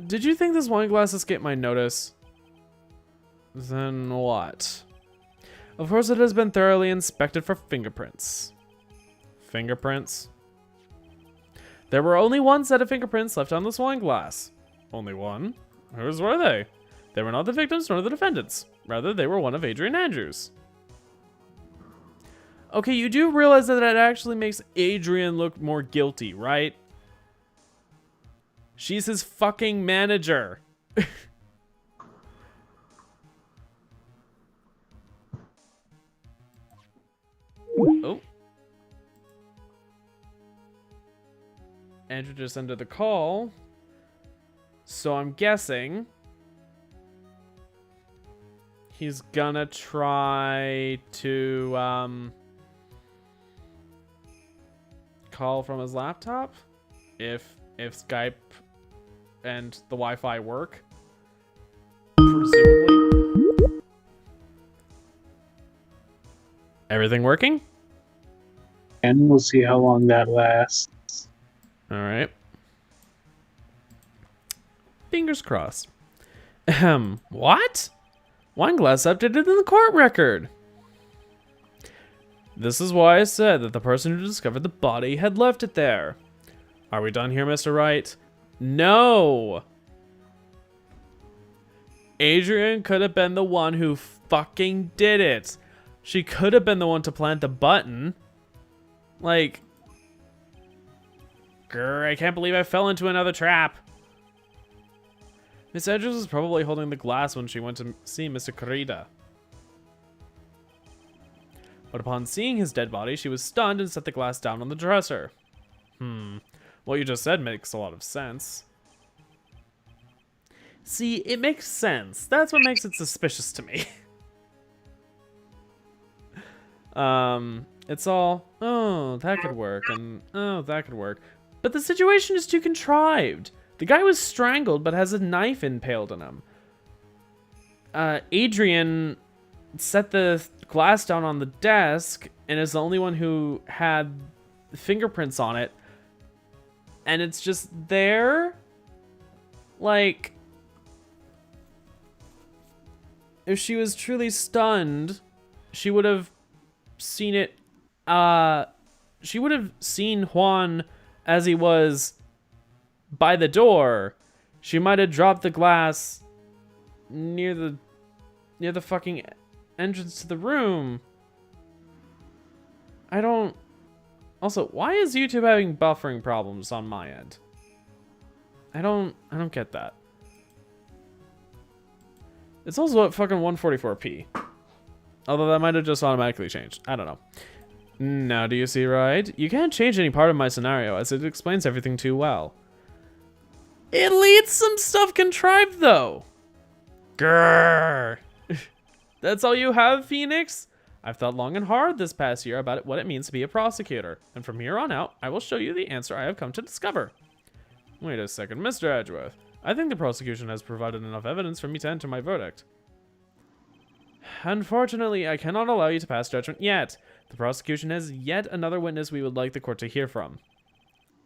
Did you think this wine glass escaped my notice? Then what? Of course, it has been thoroughly inspected for fingerprints. Fingerprints? There were only one set of fingerprints left on this wine glass. Only one? Whose were they? They were not the victims nor the defendants. Rather, they were one of Adrian Andrews. Okay, you do realize that it actually makes Adrian look more guilty, right? She's his fucking manager. Oh. Andrew just ended the call. So I'm guessing he's gonna try to call from his laptop if Skype and the Wi-Fi work. Presumably. Everything working? And we'll see how long that lasts. All right. Fingers crossed. What? Wine glass updated in the court record. This is why I said that the person who discovered the body had left it there. Are we done here, Mr. Wright? No! Adrian could have been the one who fucking did it. She could have been the one to plant the button. Like... Grr, I can't believe I fell into another trap. Miss Edgeworth was probably holding the glass when she went to see Mr. Corrida. But upon seeing his dead body, she was stunned and set the glass down on the dresser. What you just said makes a lot of sense. See, it makes sense. That's what makes it suspicious to me. It's all, oh, that could work, and oh, that could work. But the situation is too contrived. The guy was strangled, but has a knife impaled in him. Adrian set the glass down on the desk and is the only one who had fingerprints on it. And it's just there. Like, if she was truly stunned, she would have seen it. She would have seen Juan as he was by the door. She might have dropped the glass near the fucking entrance to the room. I don't... Also, why is YouTube having buffering problems on my end? I don't get that. It's also at fucking 144p. Although that might have just automatically changed. I don't know. Now, do you see right? You can't change any part of my scenario as it explains everything too well. It leaves some stuff contrived though. Grrr. That's all you have, Phoenix? I've thought long and hard this past year about what it means to be a prosecutor, and from here on out, I will show you the answer I have come to discover. Wait a second, Mr. Edgeworth. I think the prosecution has provided enough evidence for me to enter my verdict. Unfortunately, I cannot allow you to pass judgment yet. The prosecution has yet another witness we would like the court to hear from.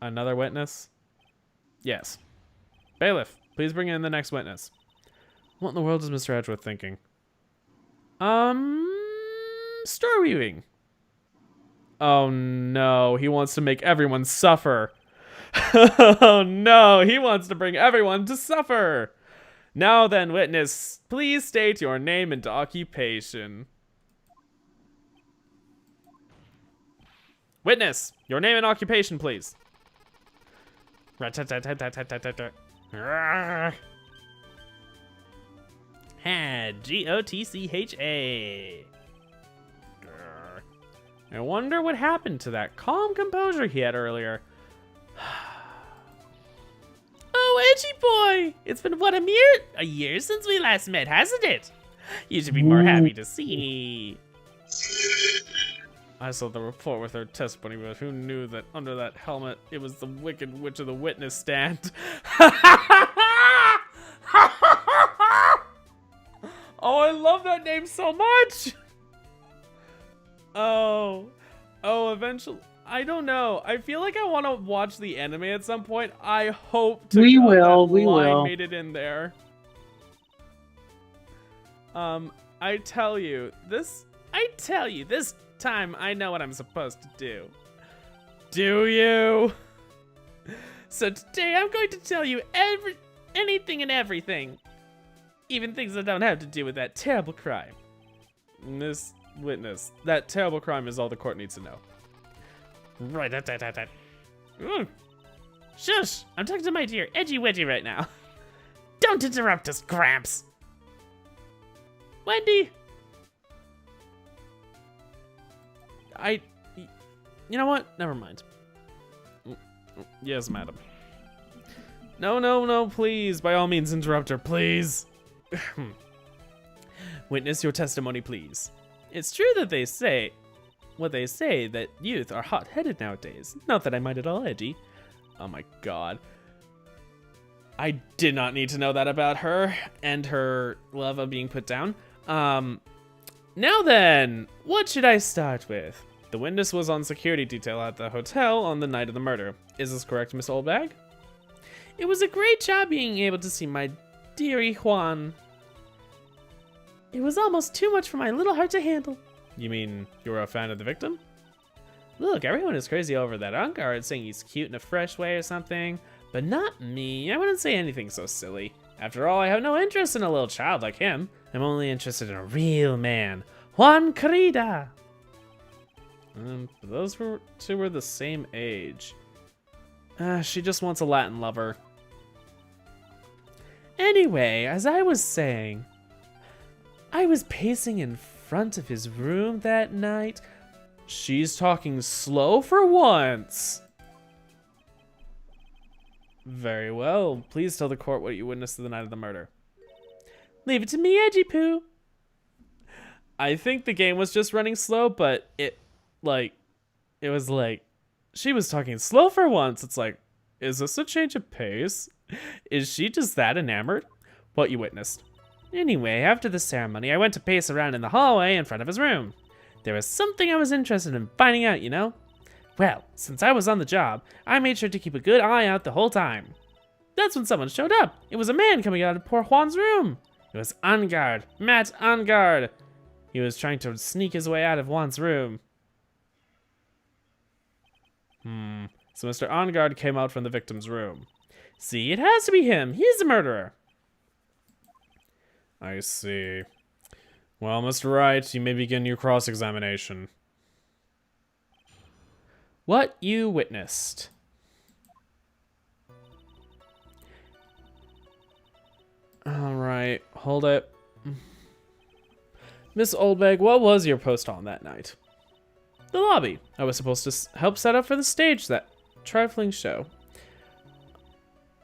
Another witness? Yes. Bailiff, please bring in the next witness. What in the world is Mr. Edgeworth thinking? Story weaving. Oh no, he wants to make everyone suffer. Oh no, he wants to bring everyone to suffer. Now then, witness, please state your name and occupation. Witness, your name and occupation, please. Gotcha. I wonder what happened to that calm composure he had earlier. Oh, Edgy boy! It's been, what, a year since we last met, hasn't it? You should be more happy to see me. I saw the report with her testimony, but who knew that under that helmet it was the Wicked Witch of the witness stand? Oh, I love that name so much! Oh, eventually. I don't know. I feel like I want to watch the anime at some point. I hope to We God will, that we line will. made it in there. I tell you, this time I know what I'm supposed to do. Do you? So today I'm going to tell you anything and everything. Even things that don't have to do with that terrible crime. Miss Witness, that terrible crime is all the court needs to know. Right, that. Shush! I'm talking to my dear Edgy Wedgie right now. Don't interrupt us, Gramps. Wendy! You know what? Never mind. Yes, madam. No, please. By all means, interrupt her, please. Witness your testimony, please. It's true that they say that youth are hot-headed nowadays. Not that I mind at all, Edgy. Oh my god. I did not need to know that about her and her love of being put down. Now then, what should I start with? The witness was on security detail at the hotel on the night of the murder. Is this correct, Miss Oldbag? It was a great job being able to see my dearie Juan. It was almost too much for my little heart to handle. You mean you were a fan of the victim? Look, everyone is crazy over that on-guard saying he's cute in a fresh way or something, but not me. I wouldn't say anything so silly. After all, I have no interest in a little child like him. I'm only interested in a real man, Juan Carida. Those two were the same age. She just wants a Latin lover. Anyway, as I was saying, I was pacing in front of his room that night. She's talking slow for once. Very well. Please tell the court what you witnessed the night of the murder. Leave it to me, Edgy Poo. I think the game was just running slow, but it was like, she was talking slow for once. It's like, is this a change of pace? Is she just that enamored? What you witnessed. Anyway, after the ceremony, I went to pace around in the hallway in front of his room. There was something I was interested in finding out, you know? Well, since I was on the job, I made sure to keep a good eye out the whole time. That's when someone showed up. It was a man coming out of poor Juan's room. It was Angard, Matt Angard. He was trying to sneak his way out of Juan's room. So Mr. Angard came out from the victim's room. See, it has to be him. He's the murderer. I see. Well, Mr. Wright, you may begin your cross-examination. What you witnessed. Alright, hold it. Miss Oldbag, what was your post on that night? The lobby. I was supposed to help set up for the stage that trifling show.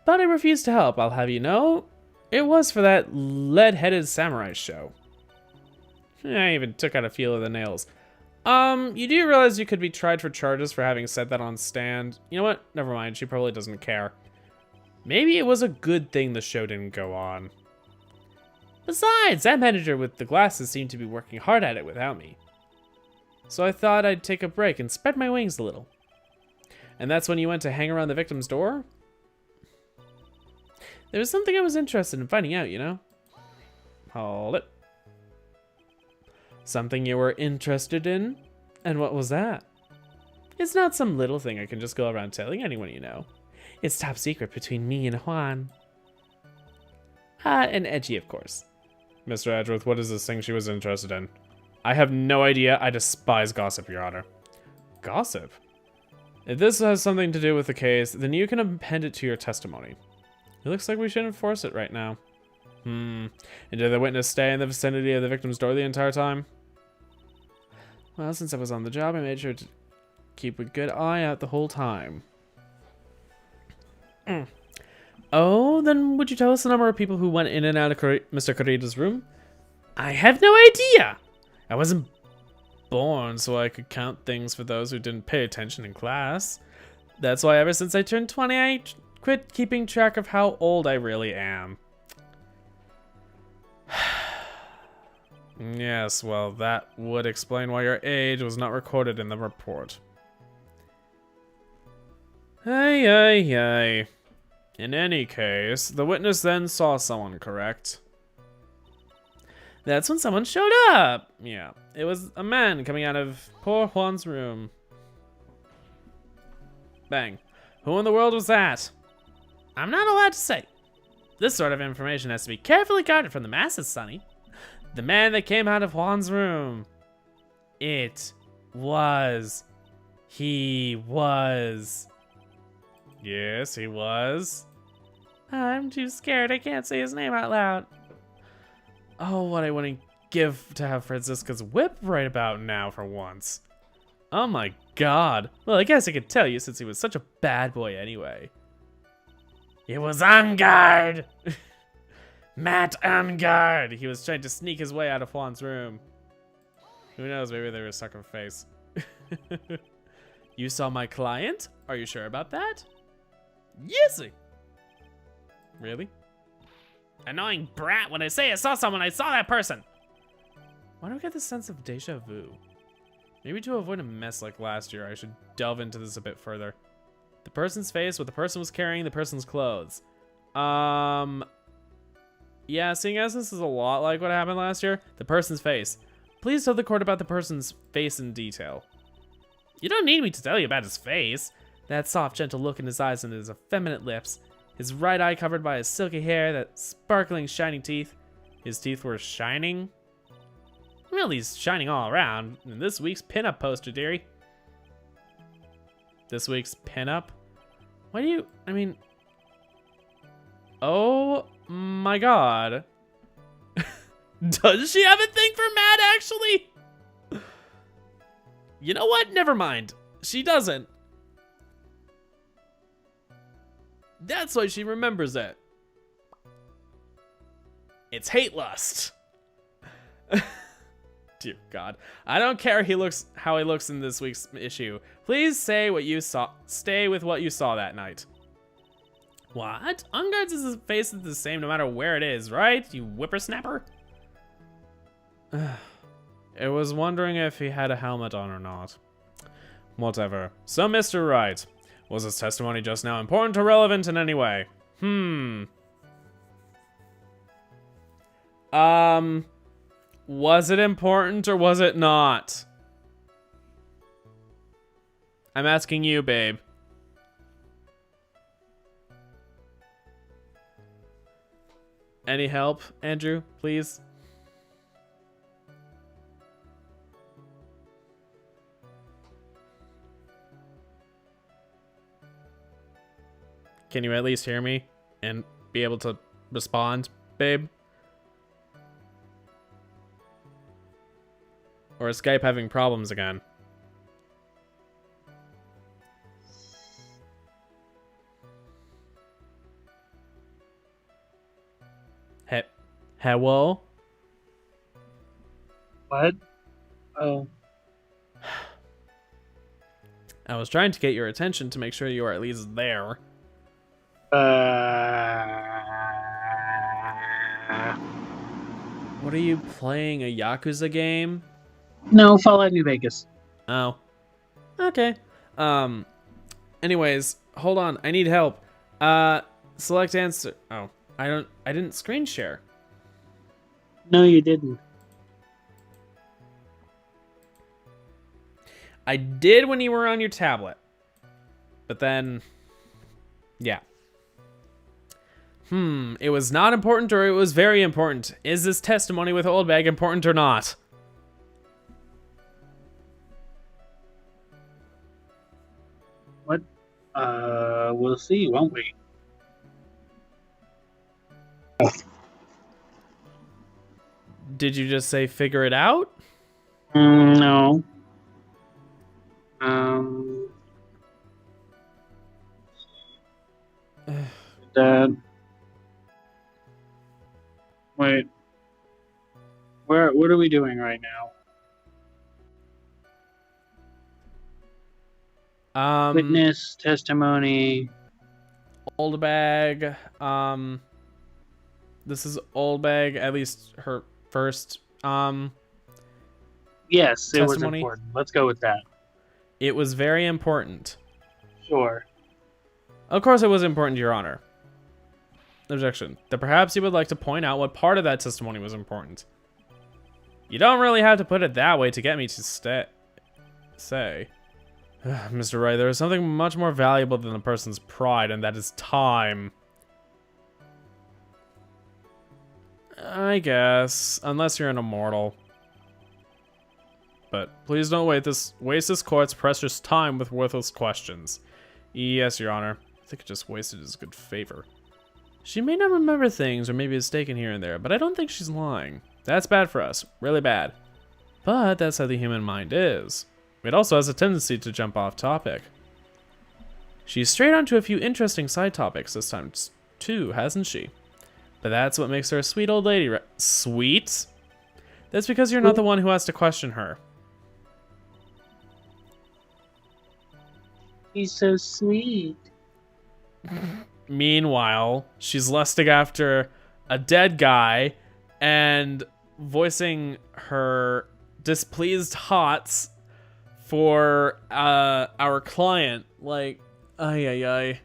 But I refused to help, I'll have you know. It was for that lead-headed samurai show. I even took out a feel of the nails. You do realize you could be tried for charges for having said that on stand? You know what? Never mind, she probably doesn't care. Maybe it was a good thing the show didn't go on. Besides, that manager with the glasses seemed to be working hard at it without me. So I thought I'd take a break and spread my wings a little. And that's when you went to hang around the victim's door? There was something I was interested in finding out, you know? Hold it. Something you were interested in? And what was that? It's not some little thing I can just go around telling anyone you know. It's top secret between me and Juan. And Edgy, of course. Mr. Edgeworth, what is this thing she was interested in? I have no idea. I despise gossip, Your Honor. Gossip? If this has something to do with the case, then you can append it to your testimony. It looks like we should enforce it right now. And did the witness stay in the vicinity of the victim's door the entire time? Well, since I was on the job, I made sure to keep a good eye out the whole time. Oh, then would you tell us the number of people who went in and out of Mr. Carida's room? I have no idea. I wasn't born so I could count things for those who didn't pay attention in class. That's why ever since I turned 20, I quit keeping track of how old I really am. Yes, well, that would explain why your age was not recorded in the report. Hey. In any case, the witness then saw someone, correct? That's when someone showed up! Yeah, it was a man coming out of poor Juan's room. Bang. Who in the world was that? I'm not allowed to say. This sort of information has to be carefully guarded from the masses, Sonny. The man that came out of Juan's room. It was. He was. Yes, he was. I'm too scared. I can't say his name out loud. Oh, what I wouldn't give to have Francisca's whip right about now for once. Oh my god. Well, I guess I could tell you since he was such a bad boy anyway. It was on guard. Matt on guard. He was trying to sneak his way out of Juan's room. Who knows, maybe they were stuck in face. You saw my client? Are you sure about that? Yes. Really? Annoying brat, when I say I saw someone, I saw that person. Why do I get this sense of deja vu? Maybe to avoid a mess like last year, I should delve into this a bit further. The person's face, what the person was carrying, the person's clothes. Yeah, seeing as this is a lot like what happened last year, the person's face. Please tell the court about the person's face in detail. You don't need me to tell you about his face. That soft, gentle look in his eyes and his effeminate lips. His right eye covered by his silky hair, that sparkling, shining teeth. His teeth were shining? Well, he's shining all around. In this week's pinup poster, dearie. This week's pinup? Why do you, I mean... Oh my god. Does she have a thing for Matt, actually? You know what? Never mind. She doesn't. That's why she remembers it. It's hate lust. Dear God. I don't care how he looks in this week's issue. Please say what you saw. Stay with what you saw that night. What? On guard's his face is the same no matter where it is, right? You whippersnapper? I was wondering if he had a helmet on or not. Whatever. So, Mr. Wright, was his testimony just now important or relevant in any way? Was it important or was it not? I'm asking you, babe. Any help, Andrew, please? Can you at least hear me and be able to respond, babe? Or is Skype having problems again? Hello? What? Oh. I was trying to get your attention to make sure you are at least there. What are you playing, a Yakuza game? No, Fallout New Vegas. Oh. Okay. Anyways, hold on. I need help. Select answer. Oh, I didn't screen share. No, you didn't. I did when you were on your tablet. But then, yeah. It was not important or it was very important. Is this testimony with Oldbag important or not? What? We'll see, won't we? Did you just say figure it out? No. Dad. Wait. What are we doing right now? Witness testimony. Old bag. This is old bag. At least her first Yes, it was testimony. important. Let's go with that. It was very important. Sure. Of course, it was important, Your Honor. Objection. That perhaps you would like to point out what part of that testimony was important. You don't really have to put it that way to get me to say. Mr. Wright, there is something much more valuable than a person's pride, and that is time. I guess, unless you're an immortal. But please don't waste this court's precious time with worthless questions. Yes, Your Honor. I think it just wasted his good favor. She may not remember things or maybe mistaken here and there, but I don't think she's lying. That's bad for us. Really bad. But that's how the human mind is. It also has a tendency to jump off topic. She's strayed onto a few interesting side topics this time too, hasn't she? But that's what makes her a sweet old lady, right? Sweet? That's because you're not the one who has to question her. He's so sweet. Meanwhile, she's lusting after a dead guy and voicing her displeased hots for our client. Like, ay ay ay.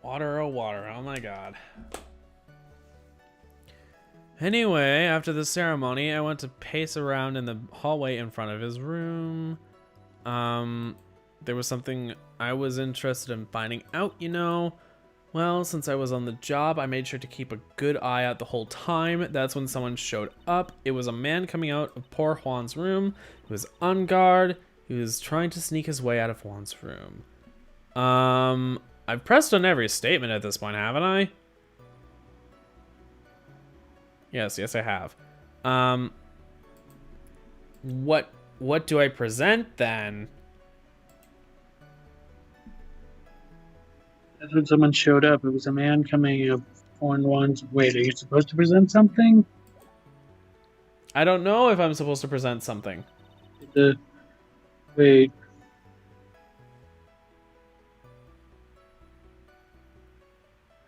Water, oh water, oh my god. Anyway, after the ceremony, I went to pace around in the hallway in front of his room. There was something I was interested in finding out, you know. Well, since I was on the job, I made sure to keep a good eye out the whole time. That's when someone showed up. It was a man coming out of poor Juan's room. He was on guard. He was trying to sneak his way out of Juan's room. I've pressed on every statement at this point, haven't I? Yes, I have. What do I present then? That's when someone showed up. It was a man coming up on one's. Wait, are you supposed to present something? I don't know if I'm supposed to present something. Wait.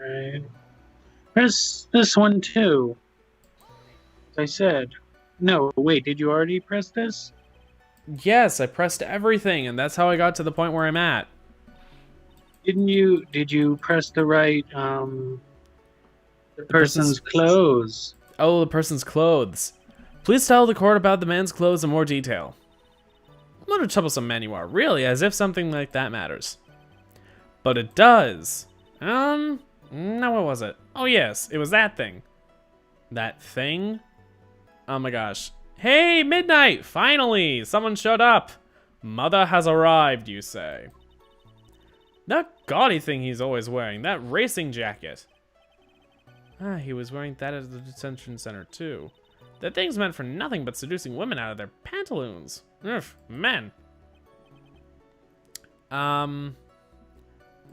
Right. Press this one too. As I said. No, wait, did you already press this? Yes, I pressed everything, and that's how I got to the point where I'm at. Did you press the right, the person's clothes? Oh, the person's clothes. Please tell the court about the man's clothes in more detail. What a troublesome man you are, really, as if something like that matters. But it does. No, what was it? Oh yes, it was that thing. That thing? Oh my gosh. Hey, Midnight! Finally! Someone showed up! Mother has arrived, you say. That gaudy thing he's always wearing, that racing jacket. Ah, he was wearing that at the detention center too. That thing's meant for nothing but seducing women out of their pantaloons. Ugh, men.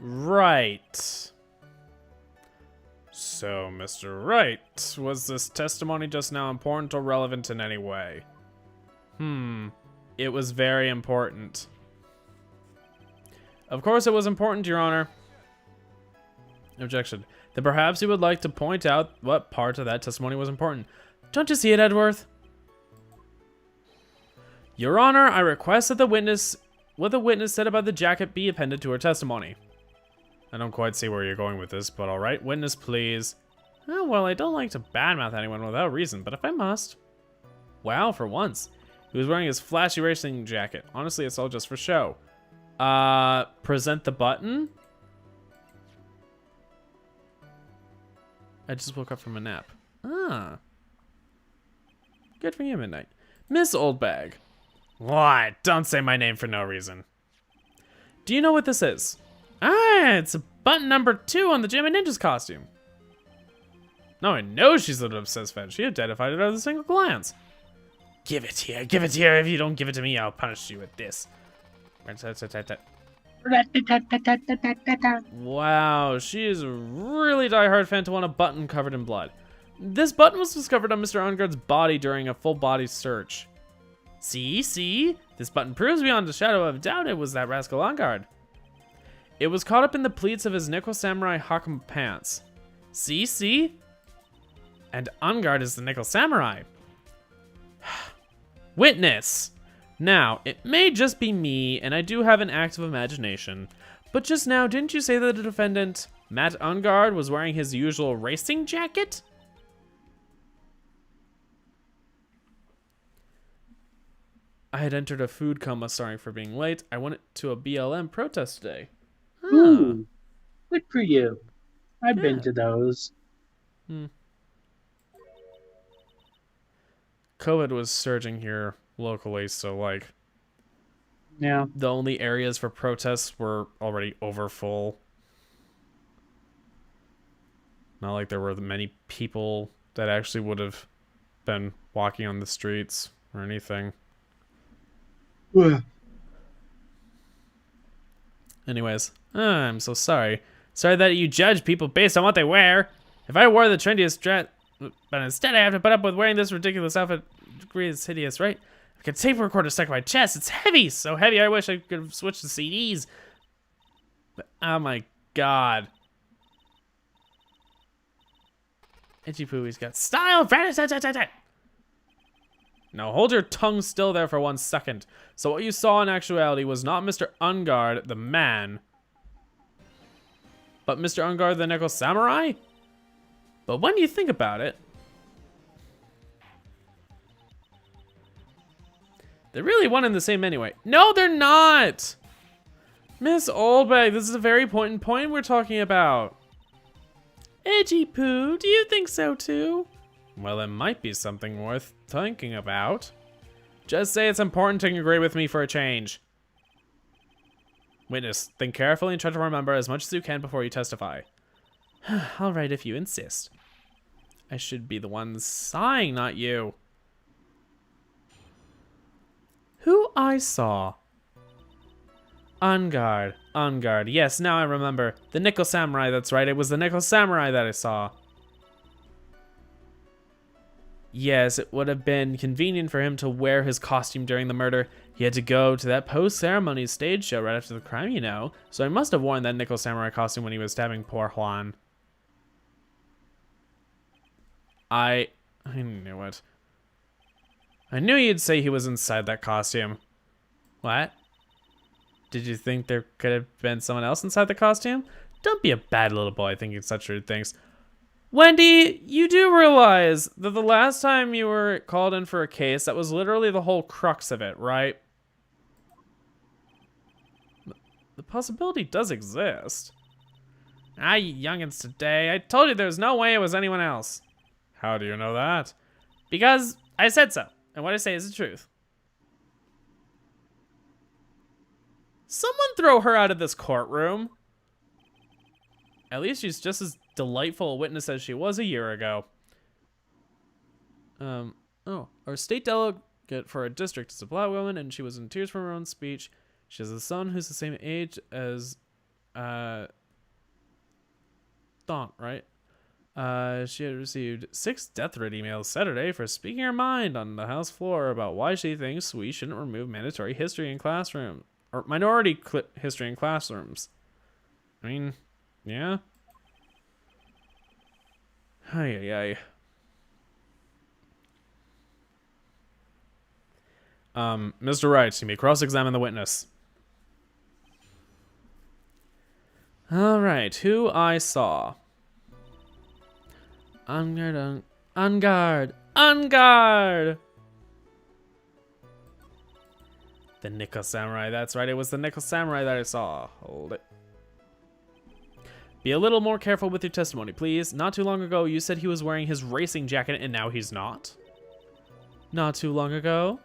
Right. So, Mr. Wright, was this testimony just now important or relevant in any way? It was very important. Of course it was important, Your Honor. Objection. Then perhaps you would like to point out what part of that testimony was important. Don't you see it, Edgeworth? Your Honor, I request that what the witness said about the jacket be appended to her testimony. I don't quite see where you're going with this, but alright. Witness, please. Oh, well, I don't like to badmouth anyone without reason, but if I must. Wow, for once. He was wearing his flashy racing jacket. Honestly, it's all just for show. Present the button? I just woke up from a nap. Ah. Good for you, Midnight. Miss Oldbag. What? Don't say my name for no reason. Do you know what this is? Ah, it's button number 2 on the Jim and Ninja's costume. No, I know she's an obsessed fan. She identified it at a single glance. Give it here. Give it here. If you don't give it to me, I'll punish you with this. Wow, she is a really diehard fan to want a button covered in blood. This button was discovered on Mr. Ungard's body during a full body search. See? This button proves beyond a shadow of doubt it was that rascal Ungard. It was caught up in the pleats of his Nickel Samurai Hakum pants. See? And Ungard is the Nickel Samurai. Witness! Now, it may just be me, and I do have an active imagination, but just now, didn't you say that the defendant, Matt Ungard, was wearing his usual racing jacket? I had entered a food coma, sorry for being late. I went to a BLM protest today. Ooh, good for you. I've been to those. COVID was surging here locally, so like, Yeah. the only areas for protests were already overfull. Not like there were many people that actually would have been walking on the streets or anything. Anyways, I'm so sorry. Sorry that you judge people based on what they wear. If I wore the trendiest dress, but instead I have to put up with wearing this ridiculous outfit, agree it's hideous, right? I can tape recorder stuck to my chest. It's heavy, so heavy I wish I could have switched to CDs. But, oh my god. Itchy Pooey's got style. Now hold your tongue still there for 1 second. So what you saw in actuality was not Mr. Ungard, the man, but Mr. Ungard, the Nickel Samurai? But when you think about it, they're really one and the same anyway. No, they're not! Miss Oldbag, this is a very important point we're talking about. Edgy Poo, do you think so too? Well, it might be something worth thinking about. Just say it's important to agree with me for a change. Witness, think carefully and try to remember as much as you can before you testify. All right, if you insist. I should be the one sighing, not you. Who I saw? Ungard. Yes, now I remember. The Nickel Samurai, that's right. It was the Nickel Samurai that I saw. Yes, it would have been convenient for him to wear his costume during the murder. He had to go to that post-ceremony stage show right after the crime, you know. So I must have worn that Nickel Samurai costume when he was stabbing poor Juan. I knew it. I knew you'd say he was inside that costume. What? Did you think there could have been someone else inside the costume? Don't be a bad little boy thinking such rude things. Wendy, you do realize that the last time you were called in for a case, that was literally the whole crux of it, right? The possibility does exist. Ah, you youngins today. I told you there's no way it was anyone else. How do you know that? Because I said so, and what I say is the truth. Someone throw her out of this courtroom. At least she's just as delightful a witness as she was a year ago. Our state delegate for a district is a black woman, and she was in tears from her own speech. She has a son who's the same age as Thought, right? She had received 6 death threat emails Saturday for speaking her mind on the House floor about why she thinks we shouldn't remove mandatory history in classroom or minority history in classrooms. I mean, yeah. Ay. Mr. Wright, you may cross-examine the witness. All right, who I saw. Ungard. The Nickel Samurai, that's right, it was the Nickel Samurai that I saw. Hold it. Be a little more careful with your testimony, please. Not too long ago, you said he was wearing his racing jacket, and now he's not. Not too long ago?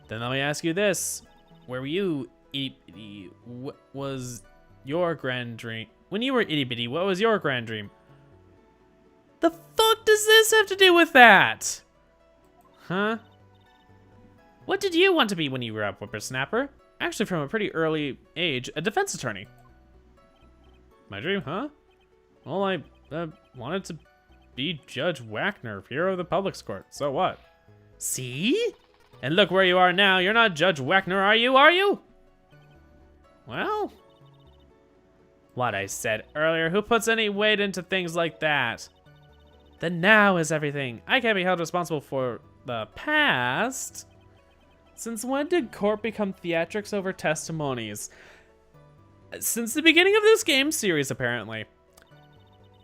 Then let me ask you this. Where were you, itty-bitty? What was your grand dream? When you were itty-bitty, what was your grand dream? The fuck does this have to do with that? Huh? What did you want to be when you grew up, whippersnapper? Actually, from a pretty early age, a defense attorney. My dream, huh? Well, I wanted to be Judge Wagner, hero of the public's court. So what? See? And look where you are now. You're not Judge Wagner, are you? Are you? Well, what I said earlier, who puts any weight into things like that? The now is everything. I can't be held responsible for the past. Since when did court become theatrics over testimonies? Since the beginning of this game series, apparently.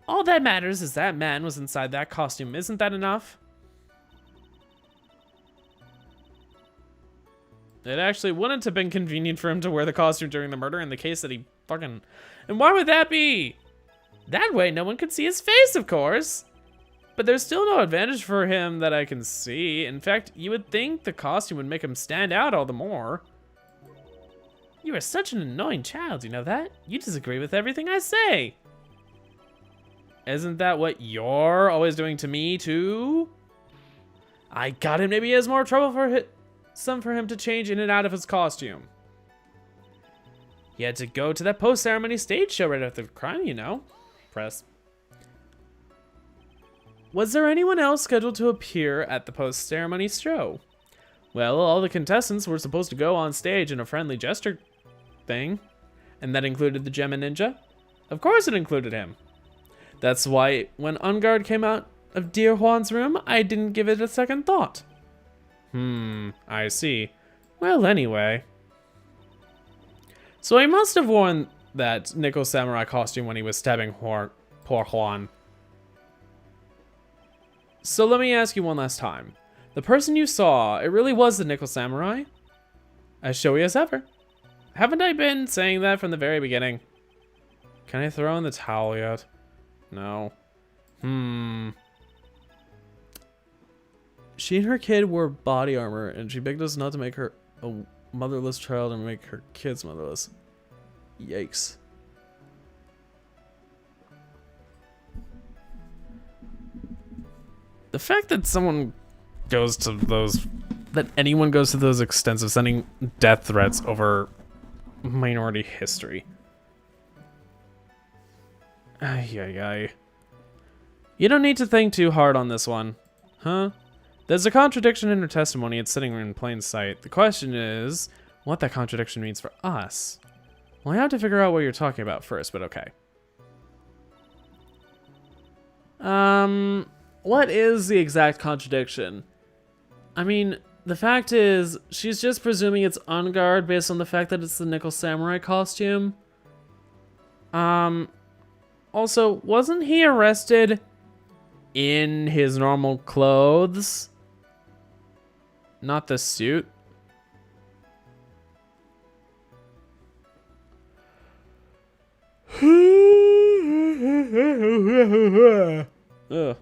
All that matters is that man was inside that costume. Isn't that enough? It actually wouldn't have been convenient for him to wear the costume during the murder in the case that he fucking... And why would that be? That way no one could see his face, of course. But there's still no advantage for him that I can see. In fact, you would think the costume would make him stand out all the more. You are such an annoying child, you know that? You disagree with everything I say. Isn't that what you're always doing to me, too? I got him. Maybe he has more trouble for him to change in and out of his costume. He had to go to that post-ceremony stage show right after the crime, you know. Press. Was there anyone else scheduled to appear at the post-ceremony show? Well, all the contestants were supposed to go on stage in a friendly gesture thing. And that included the Gemma Ninja? Of course it included him. That's why when Ungard came out of Dear Juan's room, I didn't give it a second thought. I see. Well, anyway. So he must have worn that Nickel Samurai costume when he was stabbing poor Juan. So let me ask you one last time. The person you saw, it really was the Nickel Samurai? As showy as ever. Haven't I been saying that from the very beginning? Can I throw in the towel yet? No. She and her kid wore body armor, and she begged us not to make her a motherless child and make her kids motherless. Yikes. The fact that someone goes to those... that anyone goes to those extensive sending death threats over minority history. Ay, ay, ay. You don't need to think too hard on this one. Huh? There's a contradiction in her testimony. It's sitting in plain sight. The question is what that contradiction means for us. Well, I have to figure out what you're talking about first, but okay. What is the exact contradiction? I mean, the fact is, she's just presuming it's Ungard based on the fact that it's the Nickel Samurai costume. Also, wasn't he arrested in his normal clothes? Not the suit? Ugh.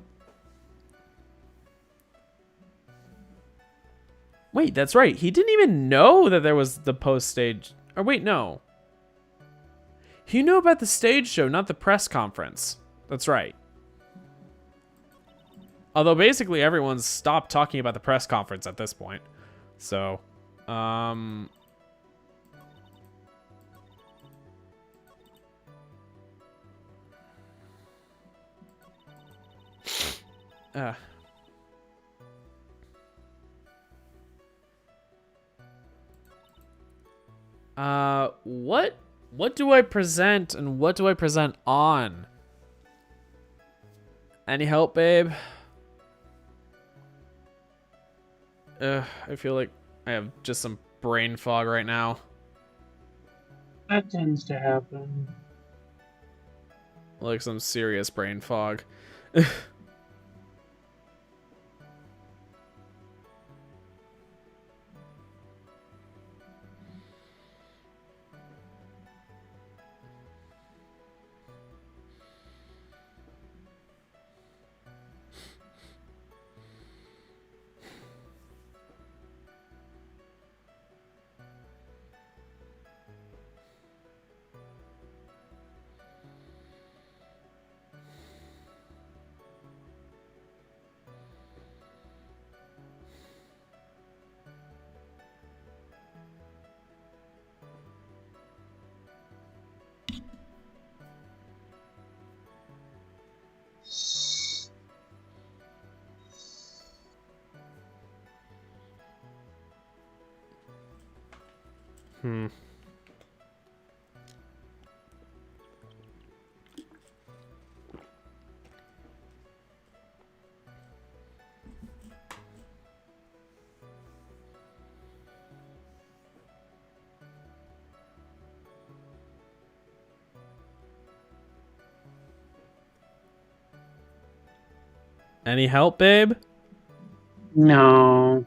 Wait, that's right. He didn't even know that there was the post-stage... Or wait, no. He knew about the stage show, not the press conference. That's right. Although basically everyone's stopped talking about the press conference at this point. So, what do I present and what do I present on? Any help, babe? I feel like I have just some brain fog right now. That tends to happen. Like some serious brain fog. Hmm. Any help, babe? No.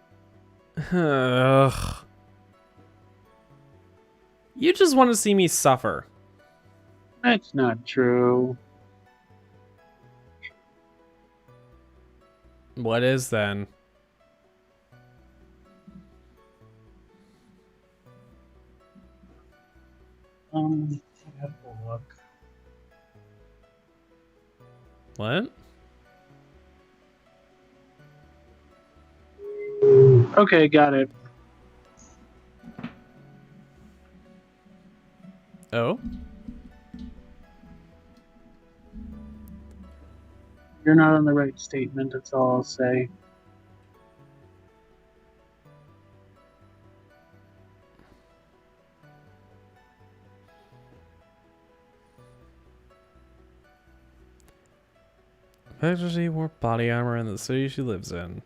Ugh. You just want to see me suffer. That's not true. What is then? Let's have a look. What? Okay, got it. Oh? You're not on the right statement, that's all I'll say. She wore body armor in the city she lives in.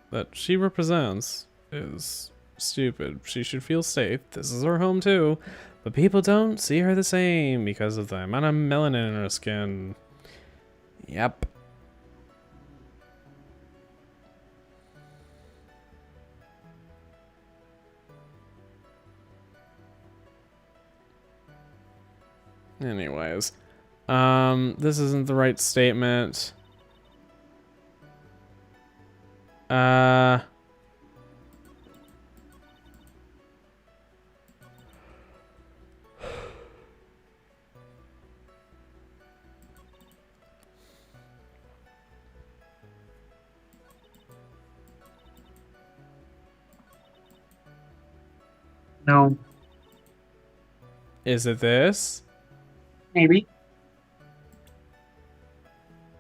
That she represents is stupid. She should feel safe. This is her home too. But people don't see her the same because of the amount of melanin in her skin. Yep. Anyways. This isn't the right statement. No. Is it this? Maybe.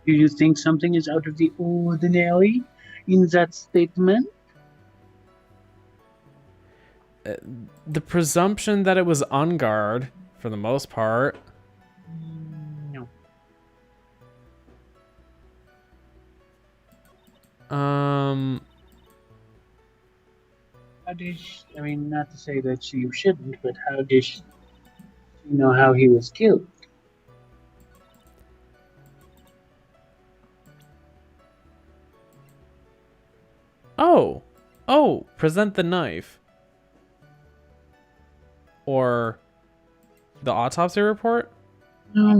Do you think something is out of the ordinary in that statement? The presumption that it was on guard, for the most part. No. How did she, I mean, not to say that you shouldn't, but how did she know how he was killed? Oh, present the knife. Or the autopsy report? No.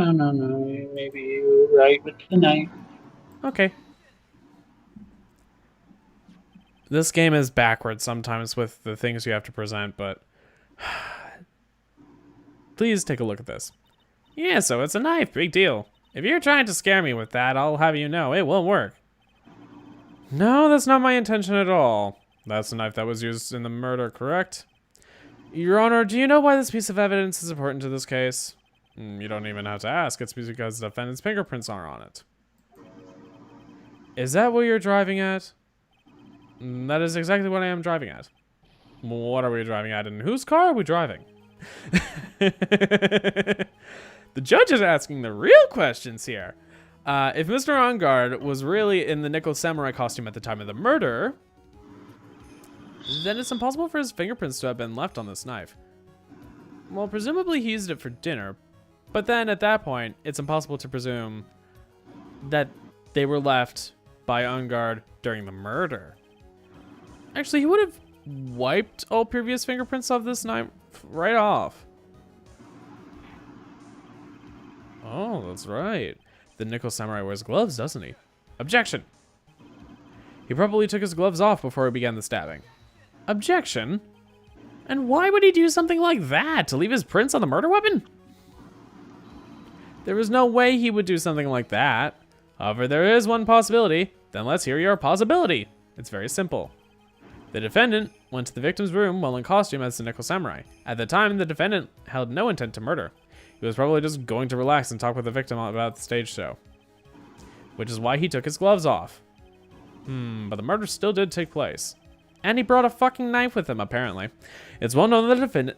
Maybe you were right with the knife. Okay. This game is backwards sometimes with the things you have to present, but please take a look at this. Yeah, so it's a knife, big deal. If you're trying to scare me with that, I'll have you know it won't work. No, that's not my intention at all. That's the knife that was used in the murder, correct? Your Honor, do you know why this piece of evidence is important to this case? You don't even have to ask. It's because the defendant's fingerprints are on it. Is that what you're driving at? That is exactly what I am driving at. What are we driving at, and whose car are we driving? The judge is asking the real questions here. If Mr. Ongard was really in the Nickel Samurai costume at the time of the murder, then it's impossible for his fingerprints to have been left on this knife. Well, presumably he used it for dinner, but then at that point, it's impossible to presume that they were left by Ongard during the murder. Actually, he would have wiped all previous fingerprints of this knife right off. Oh, that's right. The Nickel Samurai wears gloves, doesn't he? Objection! He probably took his gloves off before he began the stabbing. Objection? And why would he do something like that? To leave his prints on the murder weapon? There was no way he would do something like that. However, there is one possibility. Then let's hear your possibility. It's very simple. The defendant went to the victim's room while in costume as the Nickel Samurai. At the time, the defendant held no intent to murder. He was probably just going to relax and talk with the victim about the stage show. Which is why he took his gloves off. But the murder still did take place. And he brought a fucking knife with him, apparently. It's well known that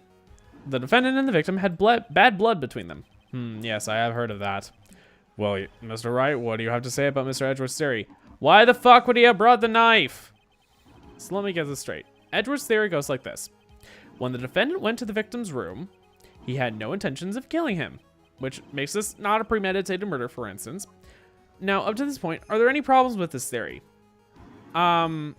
the defendant and the victim had bad blood between them. Yes, I have heard of that. Well, Mr. Wright, what do you have to say about Mr. Edgeworth's theory? Why the fuck would he have brought the knife? So let me get this straight. Edgeworth's theory goes like this. When the defendant went to the victim's room, he had no intentions of killing him, which makes this not a premeditated murder, for instance. Now, up to this point, are there any problems with this theory? Oh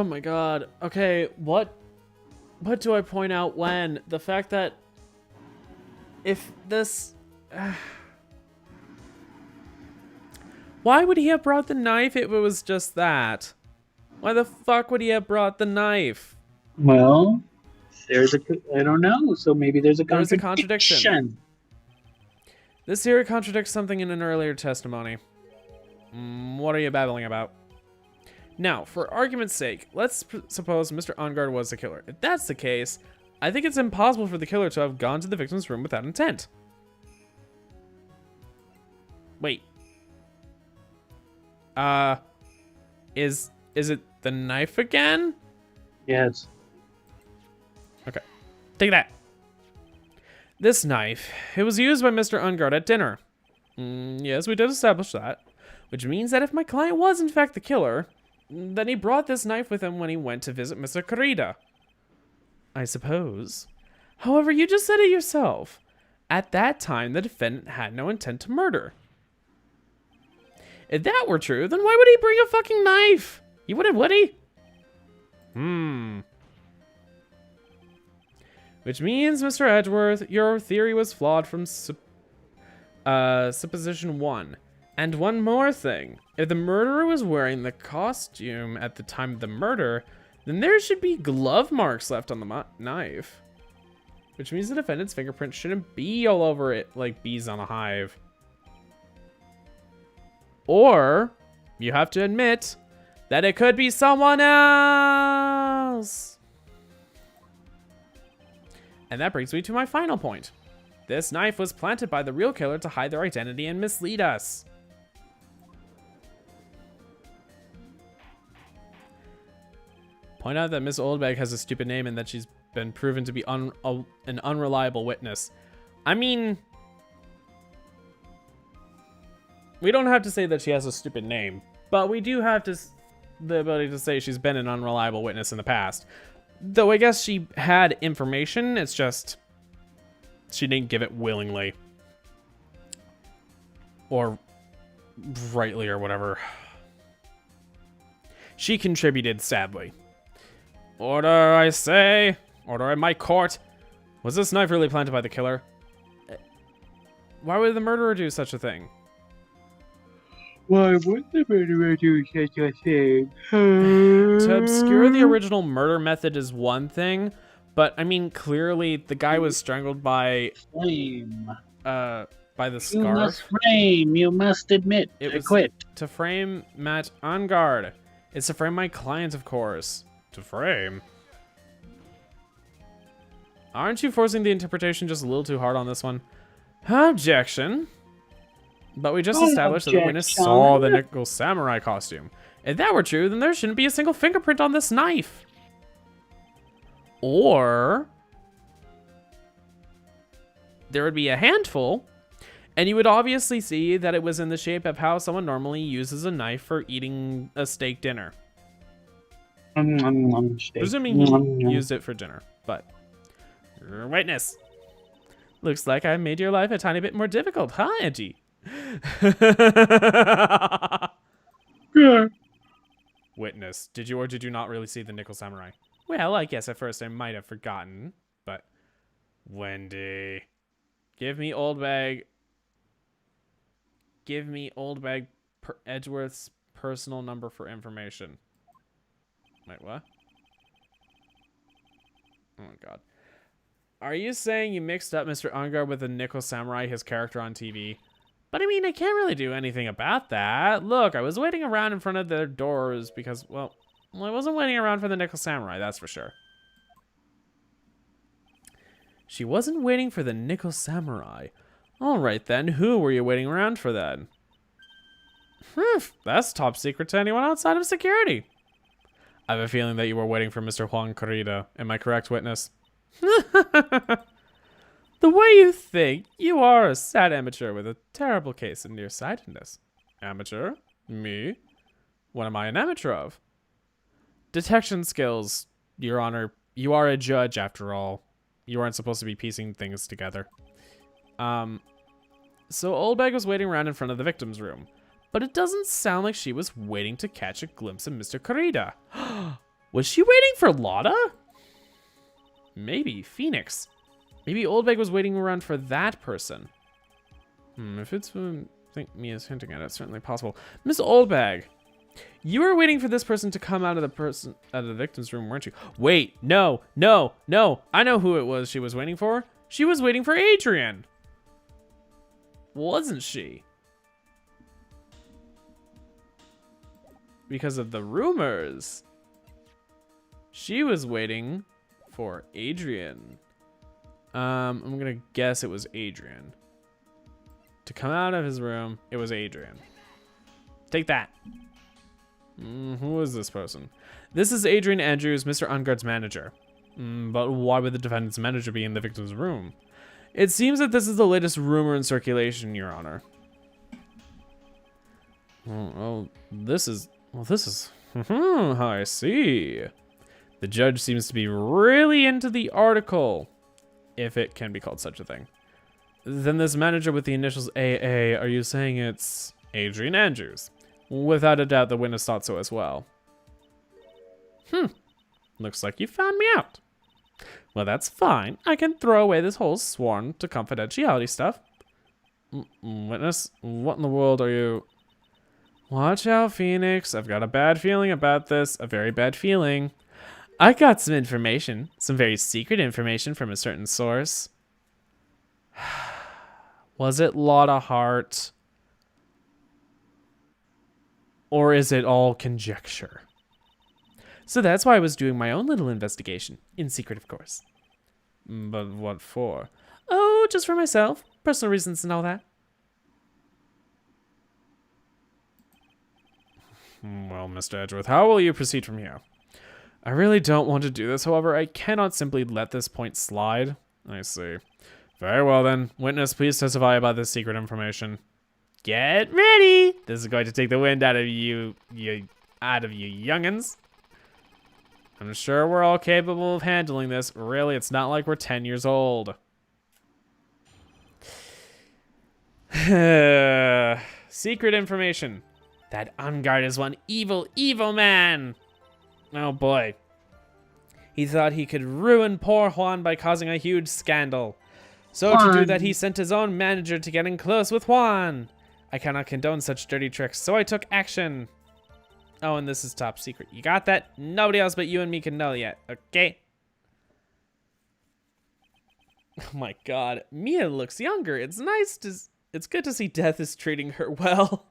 my god. Okay, what do I point out when? The fact that if this... Why would he have brought the knife if it was just that? Why the fuck would he have brought the knife? Well, I don't know, so maybe there's a contradiction. This here contradicts something in an earlier testimony. What are you babbling about? Now, for argument's sake, let's suppose Mr. Ongard was the killer. If that's the case, I think it's impossible for the killer to have gone to the victim's room without intent. Wait. Is it the knife again? Yes. Okay. Take that. This knife, it was used by Mr. Ongard at dinner. Yes, we did establish that. Which means that if my client was in fact the killer, then he brought this knife with him when he went to visit Mr. Corrida. I suppose. However, you just said it yourself. At that time, the defendant had no intent to murder. If that were true, then why would he bring a fucking knife? He wouldn't, would he? Which means, Mr. Edgeworth, your theory was flawed from supposition 1. And one more thing. If the murderer was wearing the costume at the time of the murder, then there should be glove marks left on the knife. Which means the defendant's fingerprint shouldn't be all over it like bees on a hive. Or, you have to admit that it could be someone else. And that brings me to my final point. This knife was planted by the real killer to hide their identity and mislead us. Point out that Miss Oldbag has a stupid name and that she's been proven to be an unreliable witness. I mean, we don't have to say that she has a stupid name, but we do have the ability to say she's been an unreliable witness in the past. Though I guess she had information, it's just she didn't give it willingly. Or rightly or whatever. She contributed, sadly. Order, I say. Order in my court. Was this knife really planted by the killer? Why would the murderer do such a thing? Why would the murderer do such a thing? To obscure the original murder method is one thing, but I mean, clearly the guy was strangled by flame. By the scarf. You must frame. You must admit. I quit. To frame Matt Ongard. It's to frame my client, of course. To frame. Aren't you forcing the interpretation just a little too hard on this one? Objection. But we just established that the witness saw the nickel samurai costume. If that were true, then there shouldn't be a single fingerprint on this knife. Or there would be a handful, and you would obviously see that it was in the shape of how someone normally uses a knife for eating a steak dinner. Presuming he used it for dinner, but witness. Looks like I made your life a tiny bit more difficult, huh, Auntie? Yeah. Witness, did you or did you not really see the nickel samurai? Well, I guess at first I might have forgotten, but Wendy, give me old bag Edgeworth's personal number for information. Wait, what? Oh my god. Are you saying you mixed up Mr. Ongard with the nickel samurai, his character on TV? But I mean, I can't really do anything about that. Look, I was waiting around in front of their doors because, well, I wasn't waiting around for the nickel samurai, that's for sure. She wasn't waiting for the nickel samurai. All right then, who were you waiting around for then? That's top secret to anyone outside of security. I have a feeling that you were waiting for Mr. Juan Corrida. Am I correct, witness? The way you think, you are a sad amateur with a terrible case of nearsightedness. Amateur? Me? What am I an amateur of? Detection skills, Your Honor. You are a judge, after all. You aren't supposed to be piecing things together. So Oldbag was waiting around in front of the victim's room. But it doesn't sound like she was waiting to catch a glimpse of Mr. Corrida. Was she waiting for Lotta? Maybe Phoenix. Maybe Oldbag was waiting around for that person. If it's what I think Mia's hinting at, it's certainly possible. Miss Oldbag, you were waiting for this person to come out of the victim's room, weren't you? Wait, no. I know who it was she was waiting for. She was waiting for Adrian. Wasn't she? Because of the rumors. She was waiting for Adrian. I'm gonna guess it was Adrian. To come out of his room, it was Adrian. Take that. Who is this person? This is Adrian Andrews, Mr. Unguard's manager. But why would the defendant's manager be in the victim's room? It seems that this is the latest rumor in circulation, Your Honor. This is I see. The judge seems to be really into the article, if it can be called such a thing. Then this manager with the initials AA, are you saying it's Adrian Andrews? Without a doubt, the witness thought so as well. Looks like you found me out. Well, that's fine. I can throw away this whole sworn to confidentiality stuff. Witness, what in the world are you... Watch out, Phoenix. I've got a bad feeling about this. A very bad feeling. I got some information. Some very secret information from a certain source. Was it Lotta Hart? Or is it all conjecture? So that's why I was doing my own little investigation. In secret, of course. But what for? Oh, just for myself. Personal reasons and all that. Well, Mr. Edgeworth, how will you proceed from here? I really don't want to do this, however, I cannot simply let this point slide. I see. Very well then. Witness, please testify about this secret information. Get ready! This is going to take the wind out of you youngins. I'm sure we're all capable of handling this. Really, it's not like we're 10 years old. Secret information. That Unguard is one evil, evil man. Oh boy. He thought he could ruin poor Juan by causing a huge scandal. So to do that, he sent his own manager to get in close with Juan. I cannot condone such dirty tricks, so I took action. Oh, and this is top secret. You got that? Nobody else but you and me can know yet, okay? Oh my god. Mia looks younger. It's good to see Death is treating her well.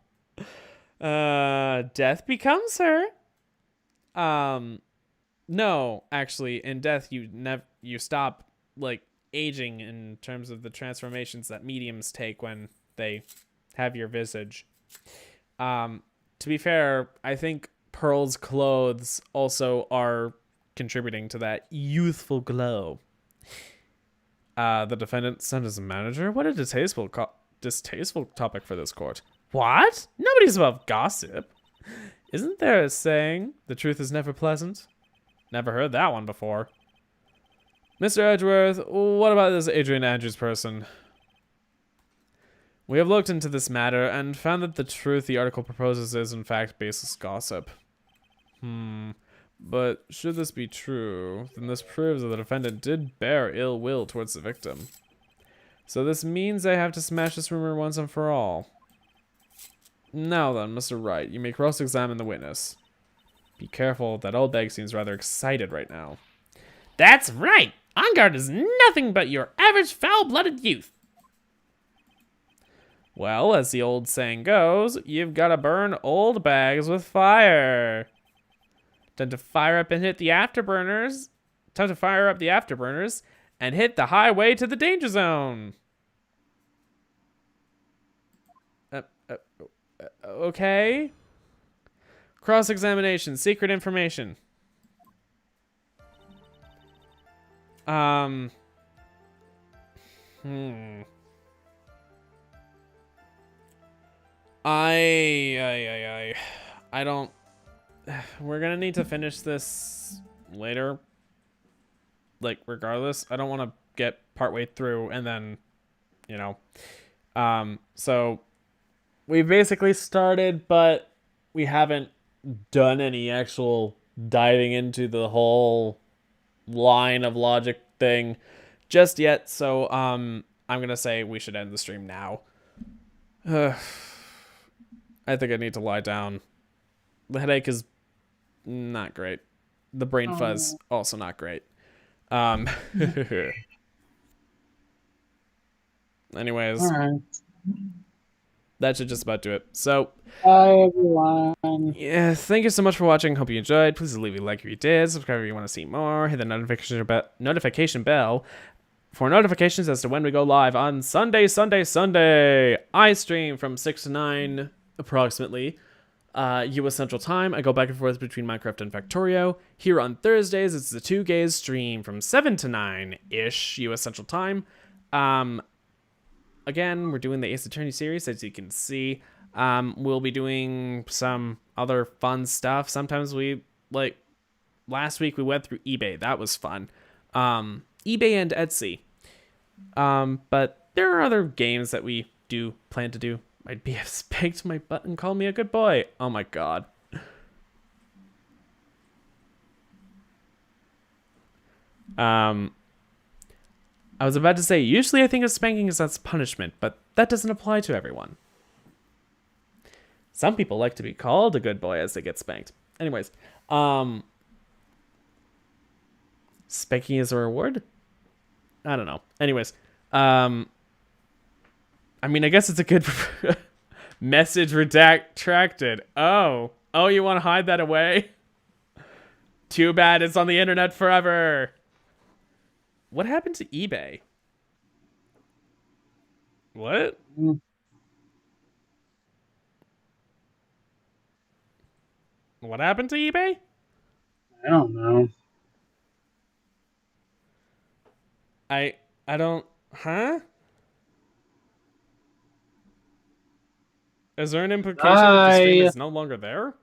Death becomes her. No, actually, in Death you stop like aging in terms of the transformations that mediums take when they have your visage. To be fair, I think Pearl's clothes also are contributing to that youthful glow. The defendant sent his manager? What a distasteful topic for this court. What? Nobody's above gossip. Isn't there a saying, the truth is never pleasant? Never heard that one before. Mr. Edgeworth, what about this Adrian Andrews person? We have looked into this matter and found that the truth the article proposes is in fact baseless gossip. But should this be true, then this proves that the defendant did bear ill will towards the victim. So this means I have to smash this rumor once and for all. Now then, Mr. Wright, you may cross-examine the witness. Be careful, that old bag seems rather excited right now. That's right! Unguard is nothing but your average foul-blooded youth. Well, as the old saying goes, you've got to burn old bags with fire. Time to fire up and hit the afterburners. Time to fire up the afterburners and hit the highway to the danger zone. Okay. Cross-examination, secret information. Hmm. I don't. We're gonna need to finish this later. Like, regardless, I don't want to get partway through and then, you know. So we basically started, but we haven't done any actual diving into the whole line of logic thing just yet. So I'm gonna say we should end the stream now. I think I need to lie down. The headache is not great. The brain fuzz also not great. Anyways, All right. that should just about do it. So, Bye, everyone. yeah, thank you so much for watching. Hope you enjoyed. Please leave a like if you did. Subscribe if you want to see more. Hit the notification bell for notifications as to when we go live on Sunday. I stream from 6 to 9 approximately. US Central Time. I go back and forth between Minecraft and Factorio. Here on Thursdays, it's the 2GaysStream from 7 to 9-ish US Central Time. Again, we're doing the Ace Attorney series, as you can see. We'll be doing some other fun stuff. Sometimes last week we went through eBay. That was fun. eBay and Etsy. But there are other games that we do plan to do. My BF spanked my butt and called me a good boy. Oh my god. I was about to say, usually I think of spanking as that's punishment, but that doesn't apply to everyone. Some people like to be called a good boy as they get spanked. Anyways, spanking is a reward? I don't know. Anyways, I mean, I guess it's a good message retracted. Oh, you want to hide that away? Too bad it's on the internet forever. What happened to eBay? What? What happened to eBay? I don't know. I don't. Huh? Is there an implication that the stream is no longer there?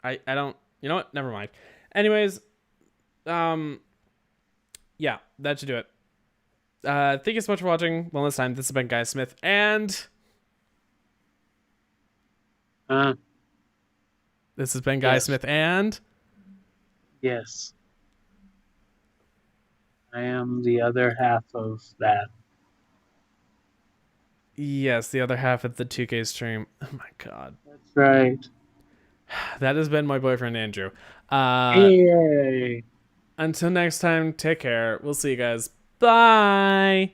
I don't. You know what? Never mind. Anyways, yeah, that should do it. Thank you so much for watching. One last time, this has been Guy Smith, and this has been Guy Smith, and yes, I am the other half of that. Yes, the other half of the 2GaysStream. Oh my god. That's right. That has been my boyfriend, Andrew. Yay. Until next time, take care. We'll see you guys. Bye!